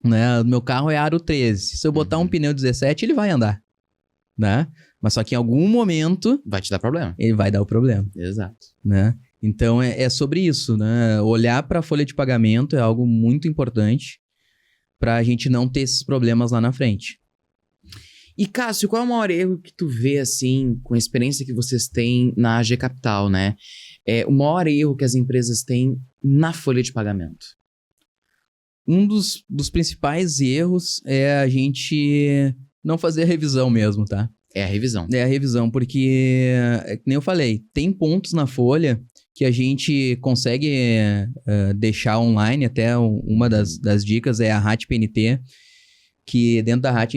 né? O meu carro é aro 13. Se eu botar um pneu 17, ele vai andar, né? Mas só que em algum momento Vai te dar problema. ele vai dar o problema, Exato. né? Então é sobre isso, né? Olhar para a folha de pagamento é algo muito importante para a gente não ter esses problemas lá na frente. E, Cássio, qual é o maior erro que tu vê, assim, com a experiência que vocês têm na AG Capital, né? O maior erro que as empresas têm na folha de pagamento? Um dos principais erros é a gente não fazer a revisão mesmo, tá? É a revisão. É a revisão, porque, que nem eu falei, tem pontos na folha que a gente consegue deixar online. Até uma das dicas é a RAT-PNT, que dentro da RAT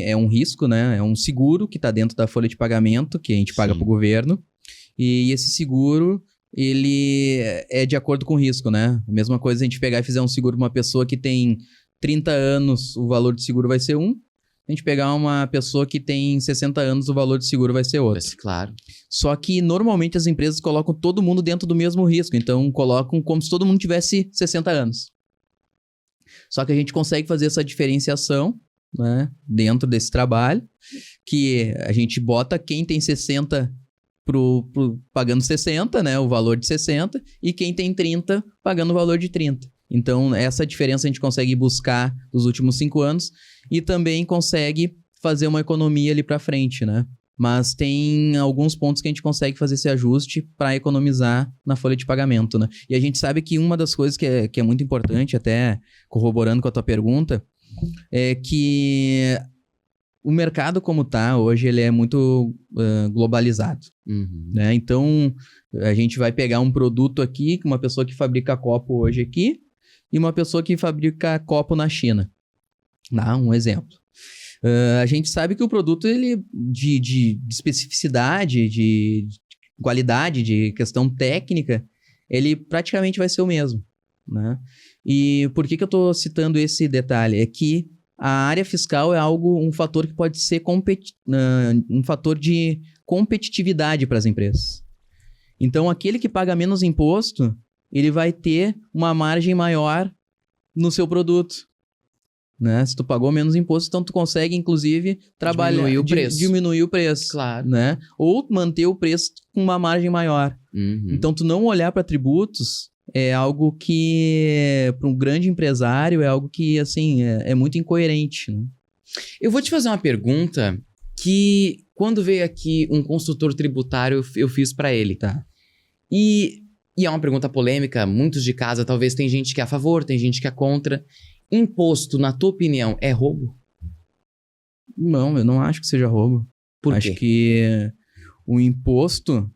é um risco, né? É um seguro que está dentro da folha de pagamento, que a gente paga Sim. para o governo. E esse seguro, ele é de acordo com o risco, né? A mesma coisa se a gente pegar e fizer um seguro para uma pessoa que tem 30 anos, o valor de seguro vai ser um. A gente pegar uma pessoa que tem 60 anos, o valor de seguro vai ser outro. Claro. Só que, normalmente, as empresas colocam todo mundo dentro do mesmo risco. Então, colocam como se todo mundo tivesse 60 anos. Só que a gente consegue fazer essa diferenciação, né, dentro desse trabalho, que a gente bota quem tem 60 pagando 60, né, o valor de 60, e quem tem 30 pagando o valor de 30. Então, essa diferença a gente consegue buscar dos últimos 5 anos e também consegue fazer uma economia ali para frente, né? Mas tem alguns pontos que a gente consegue fazer esse ajuste para economizar na folha de pagamento, né? E a gente sabe que uma das coisas que é muito importante, até corroborando com a tua pergunta, é que o mercado como tá hoje, ele é muito globalizado, Uhum. né? Então, a gente vai pegar um produto aqui, uma pessoa que fabrica copo hoje aqui, e uma pessoa que fabrica copo na China. Dá um exemplo. A gente sabe que o produto, ele de especificidade, de qualidade, de questão técnica, ele praticamente vai ser o mesmo, né? E por que eu estou citando esse detalhe? É que a área fiscal é um fator que pode ser um fator de competitividade para as empresas. Então, aquele que paga menos imposto, ele vai ter uma margem maior no seu produto, né? Se tu pagou menos imposto, então tu consegue, inclusive, diminuir o preço. Claro. Né? Ou manter o preço com uma margem maior. Uhum. Então, tu não olhar para tributos é algo que, para um grande empresário, é algo que, assim, é muito incoerente, né? Eu vou te fazer uma pergunta que, quando veio aqui um consultor tributário, eu fiz para ele. Tá. E é uma pergunta polêmica, muitos de casa, talvez tem gente que é a favor, tem gente que é contra. Imposto, na tua opinião, é roubo? Não, eu não acho que seja roubo. Por Acho quê? que o imposto...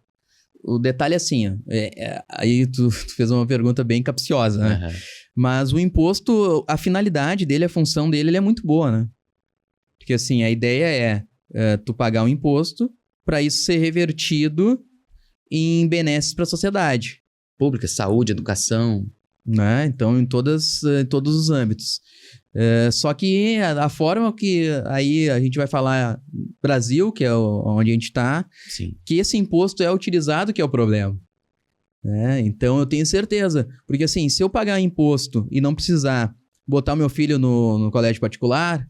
O detalhe é assim, ó, aí tu fez uma pergunta bem capciosa, né? Uhum. Mas o imposto, a finalidade dele, a função dele, ele é muito boa, né? Porque assim, a ideia é tu pagar um imposto para isso ser revertido em benesses para a sociedade. Pública, saúde, educação. Né? Então, em todos os âmbitos. Só que a forma que aí a gente vai falar Brasil, que é onde a gente está, que esse imposto é utilizado que é o problema. Né? Então, eu tenho certeza. Porque assim, se eu pagar imposto e não precisar botar o meu filho no colégio particular,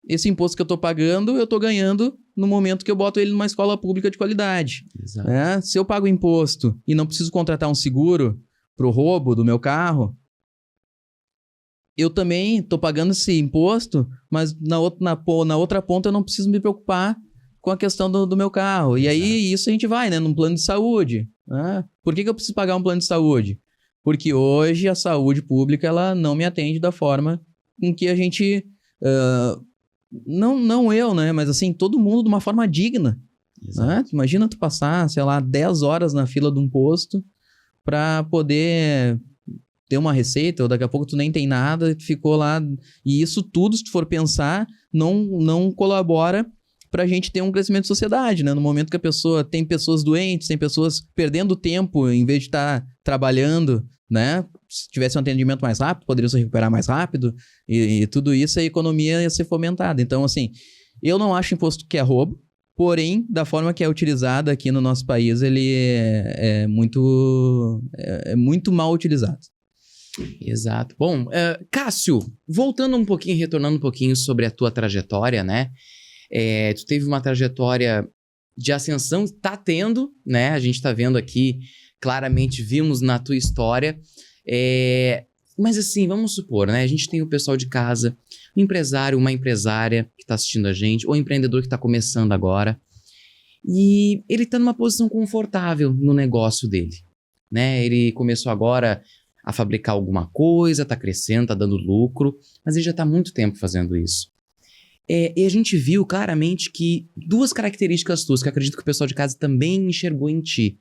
esse imposto que eu estou pagando, eu estou ganhando no momento que eu boto ele numa escola pública de qualidade. Exato. Né? Se eu pago imposto e não preciso contratar um seguro pro roubo do meu carro, eu também tô pagando esse imposto, mas na outra ponta eu não preciso me preocupar com a questão do meu carro. E aí, isso a gente vai, né? Num plano de saúde. Né? Por que eu preciso pagar um plano de saúde? Porque hoje a saúde pública, ela não me atende da forma com que a gente... não eu, né? Mas assim, todo mundo de uma forma digna. Né? Imagina tu passar, sei lá, 10 horas na fila de um posto para poder ter uma receita, ou daqui a pouco tu nem tem nada e tu ficou lá. E isso tudo, se tu for pensar, não colabora pra gente ter um crescimento de sociedade, né? No momento que a pessoa tem pessoas doentes, tem pessoas perdendo tempo em vez de estar trabalhando, né? Se tivesse um atendimento mais rápido, poderiam se recuperar mais rápido e tudo isso, a economia ia ser fomentada. Então, assim, eu não acho imposto que é roubo. Porém, da forma que é utilizado aqui no nosso país, ele é muito mal utilizado. Exato. Bom, Cássio, voltando um pouquinho, retornando um pouquinho sobre a tua trajetória, né? Tu teve uma trajetória de ascensão, tá tendo, né? A gente tá vendo aqui, claramente vimos na tua história. Mas assim, vamos supor, né? A gente tem o pessoal de casa, um empresário, uma empresária que está assistindo a gente, ou um empreendedor que está começando agora, e ele está numa posição confortável no negócio dele, né? Ele começou agora a fabricar alguma coisa, está crescendo, está dando lucro, mas ele já está há muito tempo fazendo isso. E a gente viu claramente que duas características tuas, que eu acredito que o pessoal de casa também enxergou em ti,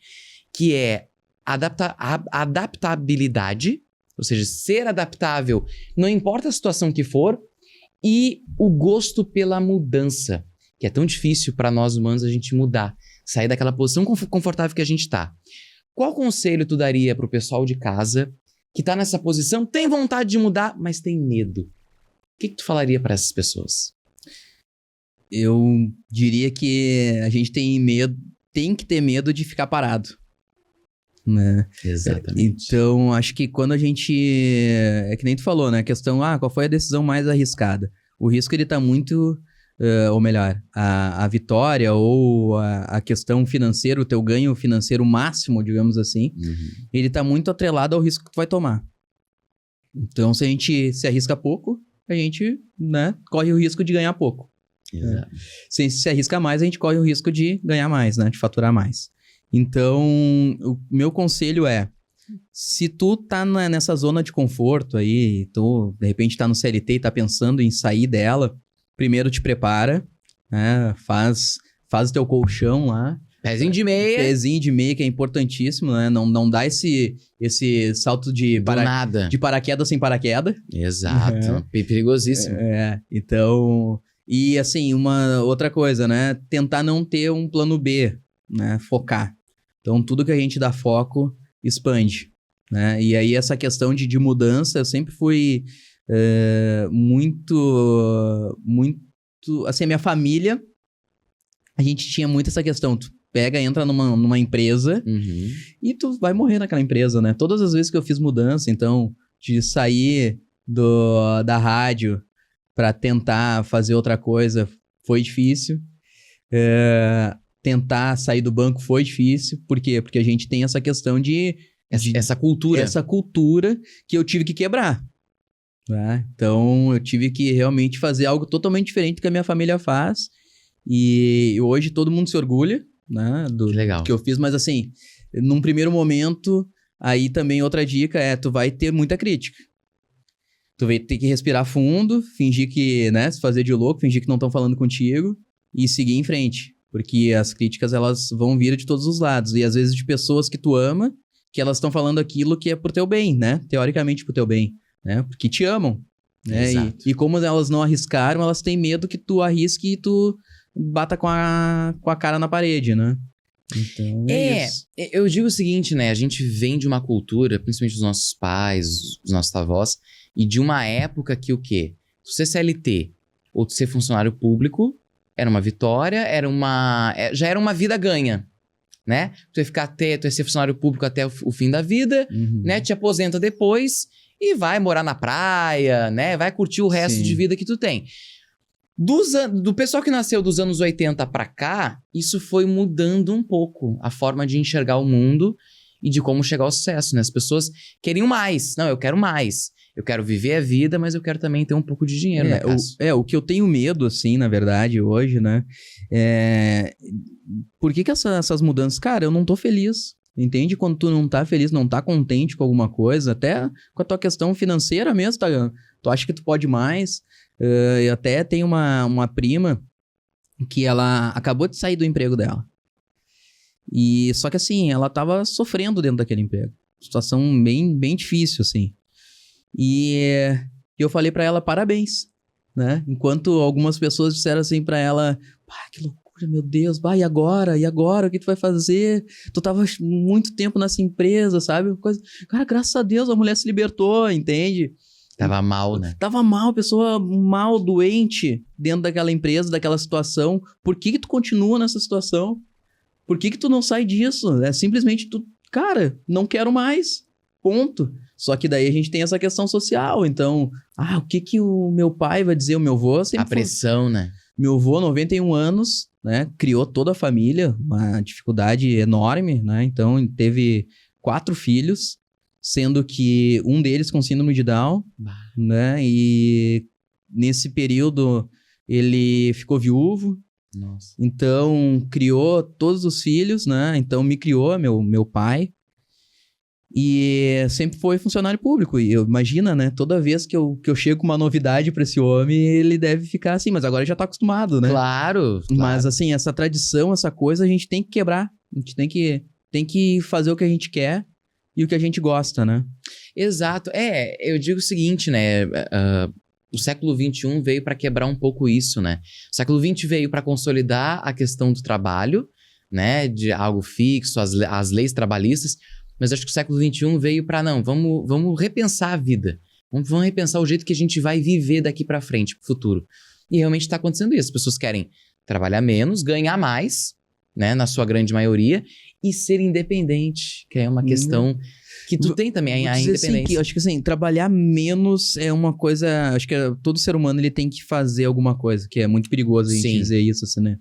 que é a adaptabilidade, ou seja, ser adaptável, não importa a situação que for, e o gosto pela mudança, que é tão difícil para nós humanos a gente mudar, sair daquela posição confortável que a gente está. Qual conselho tu daria pro pessoal de casa que tá nessa posição, tem vontade de mudar, mas tem medo? O que tu falaria para essas pessoas? Eu diria que a gente tem que ter medo de ficar parado. Né? Exatamente. Então, acho que quando a gente... É que nem tu falou, né? A questão, qual foi a decisão mais arriscada? O risco, ele tá muito... ou melhor, a vitória ou a questão financeira, o teu ganho financeiro máximo, digamos assim, ele tá muito atrelado ao risco que tu vai tomar. Então, se a gente se arrisca pouco, a gente, né, corre o risco de ganhar pouco. Exato. Se se arrisca mais, a gente corre o risco de ganhar mais, né? De faturar mais. Então, o meu conselho é, se tu tá nessa zona de conforto aí, tu de repente tá no CLT e tá pensando em sair dela, primeiro te prepara, né? Faz o teu colchão lá. Pezinho de meia. Pezinho de meia, que é importantíssimo, né? Não dá esse salto de paraquedas sem paraquedas. Exato. Perigosíssimo. Então... E assim, uma outra coisa, né? Tentar não ter um plano B, né? Focar. Então, tudo que a gente dá foco, expande, né? E aí, essa questão de mudança, eu sempre fui muito... Assim, a minha família, a gente tinha muito essa questão. Tu entra numa empresa e tu vai morrer naquela empresa, né? Todas as vezes que eu fiz mudança, então, de sair da rádio para tentar fazer outra coisa, foi difícil. Tentar sair do banco foi difícil. Por quê? Porque a gente tem essa questão de essa cultura. Essa cultura que eu tive que quebrar. Né? Então, eu tive que realmente fazer algo totalmente diferente do que a minha família faz. E hoje todo mundo se orgulha, né, do que eu fiz. Mas assim, num primeiro momento, aí também outra dica tu vai ter muita crítica. Tu vai ter que respirar fundo, fingir que, né, se fazer de louco, fingir que não estão falando contigo e seguir em frente. Porque as críticas, elas vão vir de todos os lados. E às vezes de pessoas que tu ama, que elas estão falando aquilo que é pro teu bem, né? Teoricamente pro teu bem, né? Porque te amam, né? E como elas não arriscaram, elas têm medo que tu arrisque e tu bata com a cara na parede, né? Então, isso. Eu digo o seguinte, né? A gente vem de uma cultura, principalmente dos nossos pais, dos nossos avós, e de uma época que o quê? Tu ser CLT ou tu ser funcionário público era uma vitória, já era uma vida ganha, né? Tu ia ser funcionário público até o fim da vida, né? Te aposenta depois e vai morar na praia, né? Vai curtir o resto Sim. de vida que tu tem. Do pessoal que nasceu dos anos 80 pra cá, isso foi mudando um pouco a forma de enxergar o mundo e de como chegar ao sucesso, né? As pessoas queriam mais. Não, eu quero mais. Eu quero viver a vida, mas eu quero também ter um pouco de dinheiro, né, Cássio? O que eu tenho medo, assim, na verdade, hoje, né? Por que essas mudanças? Cara, eu não tô feliz. Entende? Quando tu não tá feliz, não tá contente com alguma coisa, até com a tua questão financeira mesmo, tá? Tu acha que tu pode mais. Eu até tenho uma prima que ela acabou de sair do emprego dela. E só que assim, ela tava sofrendo dentro daquele emprego. Situação bem, bem difícil, assim. E eu falei pra ela, parabéns, né? Enquanto algumas pessoas disseram assim pra ela, pá, que loucura, meu Deus, e agora? E agora? O que tu vai fazer? Tu tava muito tempo nessa empresa, sabe? Cara, graças a Deus a mulher se libertou, entende? Tava mal, né? Tava mal, pessoa mal, doente dentro daquela empresa, daquela situação. Por que tu continua nessa situação? Por que tu não sai disso? É simplesmente tu, cara, não quero mais. Ponto. Só que daí a gente tem essa questão social. Então, o que o meu pai vai dizer? O meu avô sempre A pressão, né? Meu avô, 91 anos, né? Criou toda a família, uma dificuldade enorme, né? Então, teve 4 filhos. Sendo que um deles com síndrome de Down, né? E nesse período ele ficou viúvo. Nossa. Então criou todos os filhos, né? Então me criou, meu pai. E sempre foi funcionário público. E imagina, né? Toda vez que eu chego com uma novidade pra esse homem, ele deve ficar assim. Mas agora ele já tá acostumado, né? Claro. Mas assim, essa tradição, essa coisa, a gente tem que quebrar. A gente tem que fazer o que a gente quer. E o que a gente gosta, né? Exato. Eu digo o seguinte, né? O século XXI veio para quebrar um pouco isso, né? O século XX veio para consolidar a questão do trabalho, né? De algo fixo, as leis trabalhistas. Mas acho que o século XXI veio para, vamos repensar a vida. Vamos repensar o jeito que a gente vai viver daqui para frente, pro futuro. E realmente está acontecendo isso. As pessoas querem trabalhar menos, ganhar mais, né? Na sua grande maioria. E ser independente, que é uma questão que tu tem também, a independência. Acho que assim, trabalhar menos é uma coisa... Acho que todo ser humano ele tem que fazer alguma coisa, que é muito perigoso a gente dizer isso, assim, né?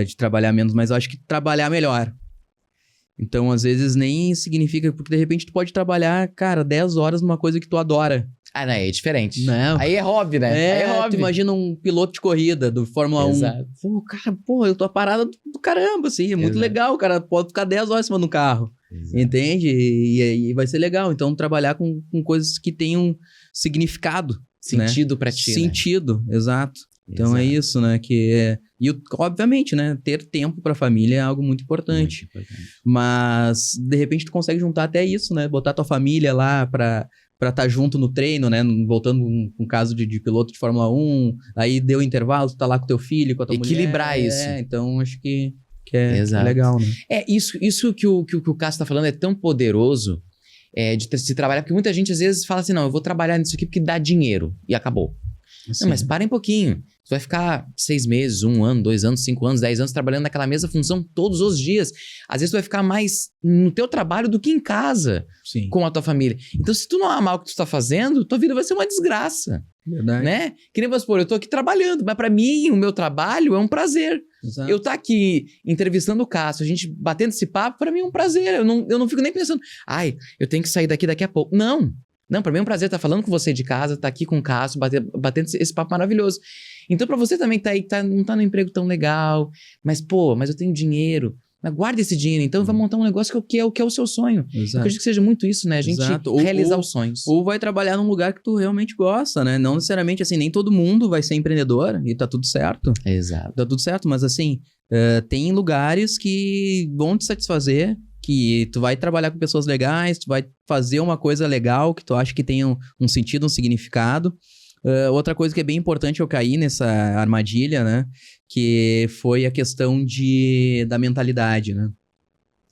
De trabalhar menos, mas eu acho que trabalhar melhor. Então, às vezes, nem significa... Porque, de repente, tu pode trabalhar, cara, 10 horas numa coisa que tu adora. Não, é diferente. Não. Aí é hobby, né? Aí é hobby. Tu imagina um piloto de corrida do Fórmula 1. Exato. Pô, eu tô a parada do caramba, assim. É muito legal, cara. Pode ficar 10 horas em cima do carro. Exato. Entende? E vai ser legal. Então, trabalhar com coisas que tenham significado. Sentido, né? Pra ti, Sentido, né? Exato. Então é isso, né? E obviamente, né? Ter tempo pra família é algo muito importante. Muito importante. Mas, de repente, tu consegue juntar até isso, né? Botar tua família lá pra estar junto no treino, né? Voltando com um caso de piloto de Fórmula 1, aí deu intervalo, tu tá lá com teu filho, com a tua mulher. Equilibrar isso. Então acho que é legal, né? Isso que o Cássio tá falando é tão poderoso de se trabalhar, porque muita gente às vezes fala assim, não, eu vou trabalhar nisso aqui porque dá dinheiro, e acabou. Não, mas para um pouquinho. Tu vai ficar 6 meses, 1 ano, 2 anos, 5 anos, 10 anos trabalhando naquela mesma função todos os dias. Às vezes tu vai ficar mais no teu trabalho do que em casa. Sim. Com a tua família. Então, se tu não amar o que tu tá fazendo, tua vida vai ser uma desgraça. Verdade. Né? Que nem vamos supor, eu tô aqui trabalhando, mas pra mim, o meu trabalho é um prazer. Exato. Eu tá aqui entrevistando o Cássio, a gente batendo esse papo, pra mim é um prazer. Eu não fico nem pensando, eu tenho que sair daqui a pouco. Não, pra mim é um prazer estar falando com você de casa, estar aqui com o Cássio, batendo esse papo maravilhoso. Então, pra você também que tá aí, não tá no emprego tão legal, mas eu tenho dinheiro, mas guarda esse dinheiro, então vai montar um negócio que é o seu sonho. Exato. Eu acredito que seja muito isso, né? A gente realizar os sonhos. Ou vai trabalhar num lugar que tu realmente gosta, né? Não necessariamente, assim, nem todo mundo vai ser empreendedor e tá tudo certo. Exato. Tá tudo certo, mas assim, tem lugares que vão te satisfazer, que tu vai trabalhar com pessoas legais, tu vai fazer uma coisa legal que tu acha que tem um sentido, um significado. Outra coisa que é bem importante eu cair nessa armadilha, né? que foi a questão da mentalidade, né?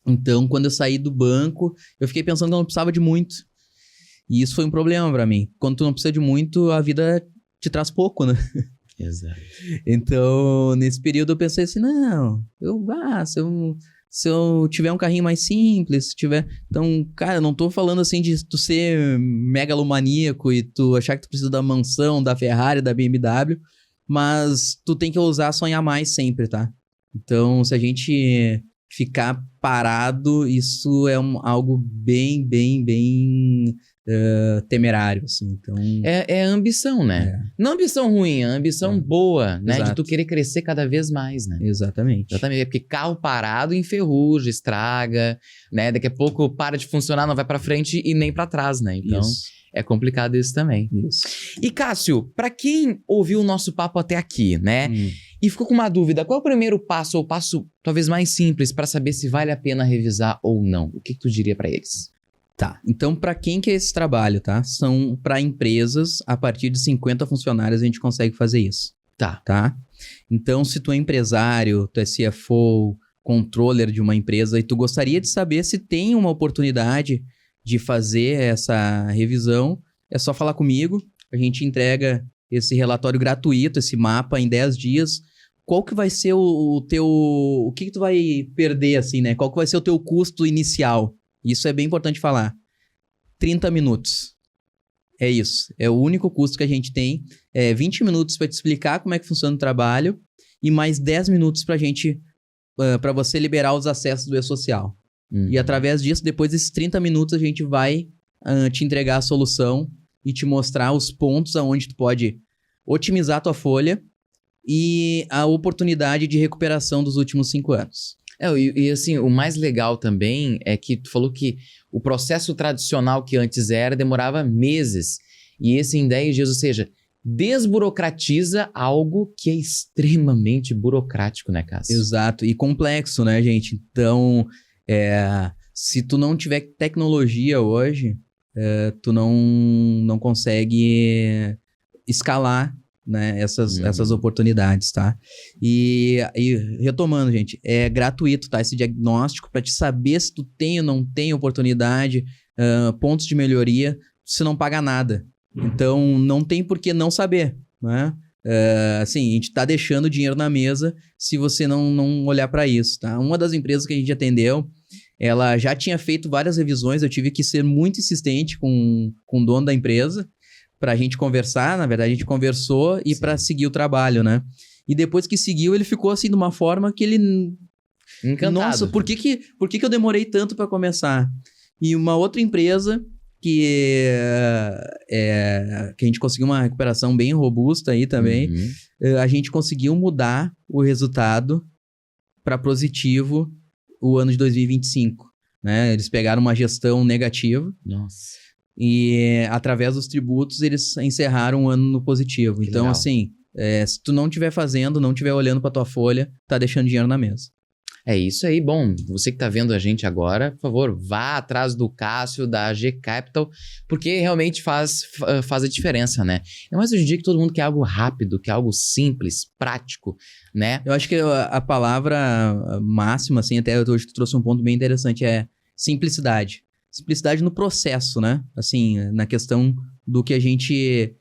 Então, quando eu saí do banco, eu fiquei pensando que eu não precisava de muito. E isso foi um problema pra mim. Quando tu não precisa de muito, a vida te traz pouco, né? Exato. Então, nesse período eu pensei assim, não, se eu tiver um carrinho mais simples, se tiver... Então, cara, eu não tô falando assim de tu ser megalomaníaco e tu achar que tu precisa da mansão, da Ferrari, da BMW, mas tu tem que ousar sonhar mais sempre, tá? Então, se a gente ficar parado, isso é algo bem temerário, assim. Então, É a ambição, né? Não ambição ruim, a ambição boa, né? Exato. De tu querer crescer cada vez mais, né? exatamente. Exatamente, porque carro parado enferruja, estraga, né? Daqui a pouco para de funcionar, não vai pra frente e nem pra trás, né? Então, Isso. é complicado isso também. Isso. E Cássio, pra quem ouviu o nosso papo até aqui, né? E ficou com uma dúvida, qual é o primeiro passo ou o passo talvez mais simples pra saber se vale a pena revisar ou não? O que tu diria pra eles? Tá, então para quem que é esse trabalho, tá? São para empresas, a partir de 50 funcionários a gente consegue fazer isso, tá? Então, se tu é empresário, tu é CFO, controller de uma empresa e tu gostaria de saber se tem uma oportunidade de fazer essa revisão, é só falar comigo, a gente entrega esse relatório gratuito, esse mapa em 10 dias. Qual que vai ser o teu... O que tu vai perder, assim, né? Qual que vai ser o teu custo inicial? Isso é bem importante falar. 30 minutos. É isso. É o único custo que a gente tem. 20 minutos para te explicar como é que funciona o trabalho e mais 10 minutos pra gente... para você liberar os acessos do e-social. E através disso, depois desses 30 minutos, a gente vai te entregar a solução e te mostrar os pontos aonde tu pode otimizar a tua folha e a oportunidade de recuperação dos últimos 5 anos. E assim, o mais legal também é que tu falou que o processo tradicional que antes era demorava meses. E esse em 10 dias, ou seja, desburocratiza algo que é extremamente burocrático, né, Cássio? Exato. E complexo, né, gente? Então, se tu não tiver tecnologia hoje, tu não consegue escalar, né, essas oportunidades, tá? E retomando, gente, é gratuito, tá? Esse diagnóstico para te saber se tu tem ou não tem oportunidade, pontos de melhoria, você não paga nada. Então, não tem por que não saber, né? Assim, a gente tá deixando dinheiro na mesa se você não olhar para isso, tá? Uma das empresas que a gente atendeu, ela já tinha feito várias revisões, eu tive que ser muito insistente com o dono da empresa, pra gente conversar, na verdade a gente conversou e pra seguir o trabalho, né? E depois que seguiu, ele ficou assim de uma forma que ele... Encantado. Nossa, por que eu demorei tanto pra começar? E uma outra empresa que a gente conseguiu uma recuperação bem robusta aí também, a gente conseguiu mudar o resultado pra positivo o ano de 2025, né? Eles pegaram uma gestão negativa. Nossa. E através dos tributos, eles encerraram o ano no positivo. Que então, legal. assim, se tu não estiver fazendo, não estiver olhando pra tua folha, tá deixando dinheiro na mesa. É isso aí. Bom, você que tá vendo a gente agora, por favor, vá atrás do Cássio, da AG Capital, porque realmente faz a diferença, né? É mais hoje em dia que todo mundo quer algo rápido, quer algo simples, prático, né? Eu acho que a palavra máxima, assim, até hoje tu trouxe um ponto bem interessante, é simplicidade. Simplicidade no processo, né? Assim, na questão do que a gente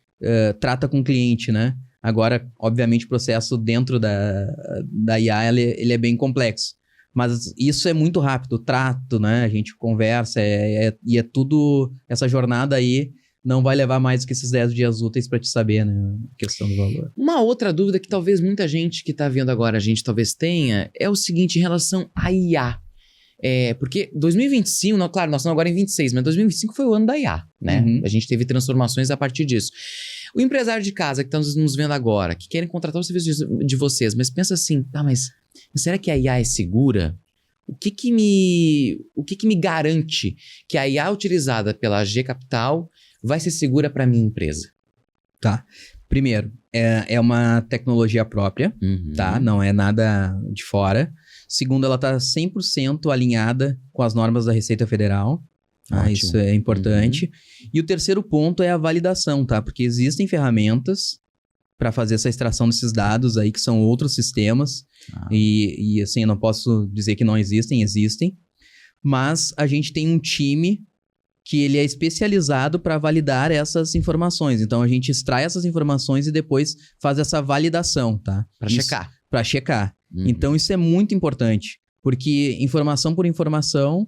trata com o cliente, né? Agora, obviamente, o processo dentro da IA, ele é bem complexo. Mas isso é muito rápido, o trato, né? A gente conversa e é tudo... Essa jornada aí não vai levar mais do que esses 10 dias úteis para te saber, né? A questão do valor. Uma outra dúvida que talvez muita gente que tá vendo agora a gente talvez tenha é o seguinte em relação à IA. Porque 2025, não, claro, nós estamos agora em 26, mas 2025 foi o ano da IA, né? A gente teve transformações a partir disso. O empresário de casa que está nos vendo agora, que querem contratar o serviço de vocês, mas pensa assim, tá, mas será que a IA é segura? O que me garante que a IA utilizada pela AG Capital vai ser segura para minha empresa? Tá. Primeiro, é uma tecnologia própria, tá? Não é nada de fora. Segundo, ela está 100% alinhada com as normas da Receita Federal. Isso é importante. E o terceiro ponto é a validação, tá? Porque existem ferramentas para fazer essa extração desses dados aí, que são outros sistemas. E assim, eu não posso dizer que não existem, existem. Mas a gente tem um time que ele é especializado para validar essas informações. Então, a gente extrai essas informações e depois faz essa validação, tá? Pra checar. Para checar. Então, isso é muito importante. Porque informação por informação,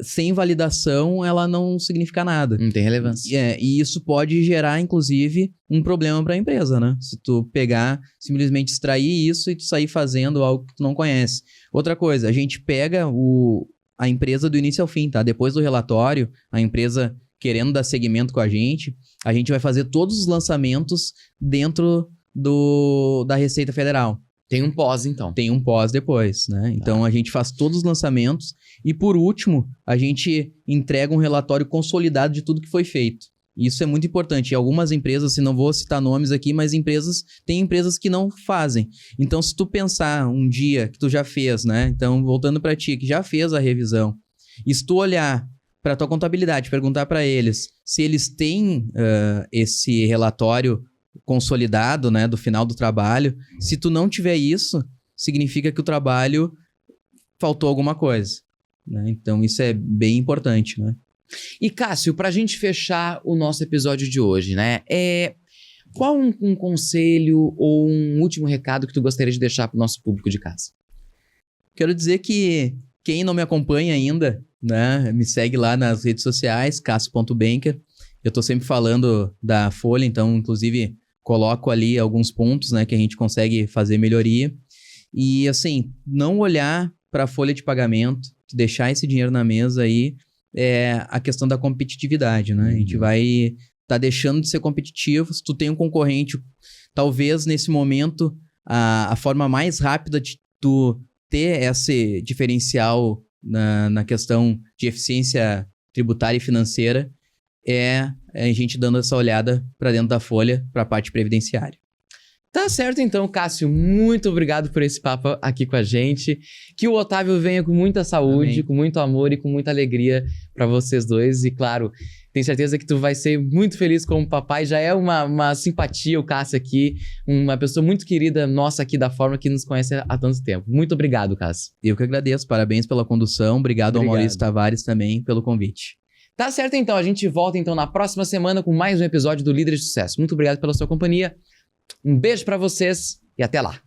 sem validação, ela não significa nada. Não tem relevância. E isso pode gerar, inclusive, um problema para a empresa, né? Se tu pegar, simplesmente extrair isso e tu sair fazendo algo que tu não conhece. Outra coisa, a gente pega a empresa do início ao fim, tá? Depois do relatório, a empresa querendo dar seguimento com a gente vai fazer todos os lançamentos dentro da Receita Federal. Tem um pós, então. Tem um pós depois, né? Então, a gente faz todos os lançamentos e, por último, a gente entrega um relatório consolidado de tudo que foi feito. Isso é muito importante. E algumas empresas, não vou citar nomes aqui, mas tem empresas que não fazem. Então, se tu pensar um dia que tu já fez, né? Então, voltando para ti, que já fez a revisão, e se tu olhar para tua contabilidade, perguntar para eles se eles têm esse relatório consolidado, né, do final do trabalho, se tu não tiver isso, significa que o trabalho faltou alguma coisa, né? Então, isso é bem importante, né? E, Cássio, pra gente fechar o nosso episódio de hoje, né? Qual um conselho ou um último recado que tu gostaria de deixar pro nosso público de casa? Quero dizer que quem não me acompanha ainda, né, me segue lá nas redes sociais, cassio.banker. Eu tô sempre falando da Folha, então, inclusive, coloco ali alguns pontos, né, que a gente consegue fazer melhoria. E, assim, não olhar para a folha de pagamento, deixar esse dinheiro na mesa aí, é a questão da competitividade, né? A gente vai tá deixando de ser competitivo. Se tu tem um concorrente, talvez nesse momento a forma mais rápida de tu ter esse diferencial na questão de eficiência tributária e financeira é a gente dando essa olhada para dentro da folha, para a parte previdenciária. Tá certo então, Cássio. Muito obrigado por esse papo aqui com a gente. Que o Otávio venha com muita saúde, Amém. Com muito amor e com muita alegria para vocês dois. E claro, tenho certeza que tu vai ser muito feliz como papai. Já é uma simpatia o Cássio aqui, uma pessoa muito querida nossa aqui da Fórmula que nos conhece há tanto tempo. Muito obrigado, Cássio. Eu que agradeço. Parabéns pela condução. Obrigado ao Maurício Tavares também pelo convite. Tá certo então. A gente volta então na próxima semana com mais um episódio do Líder de Sucesso. Muito obrigado pela sua companhia. Um beijo pra vocês e até lá.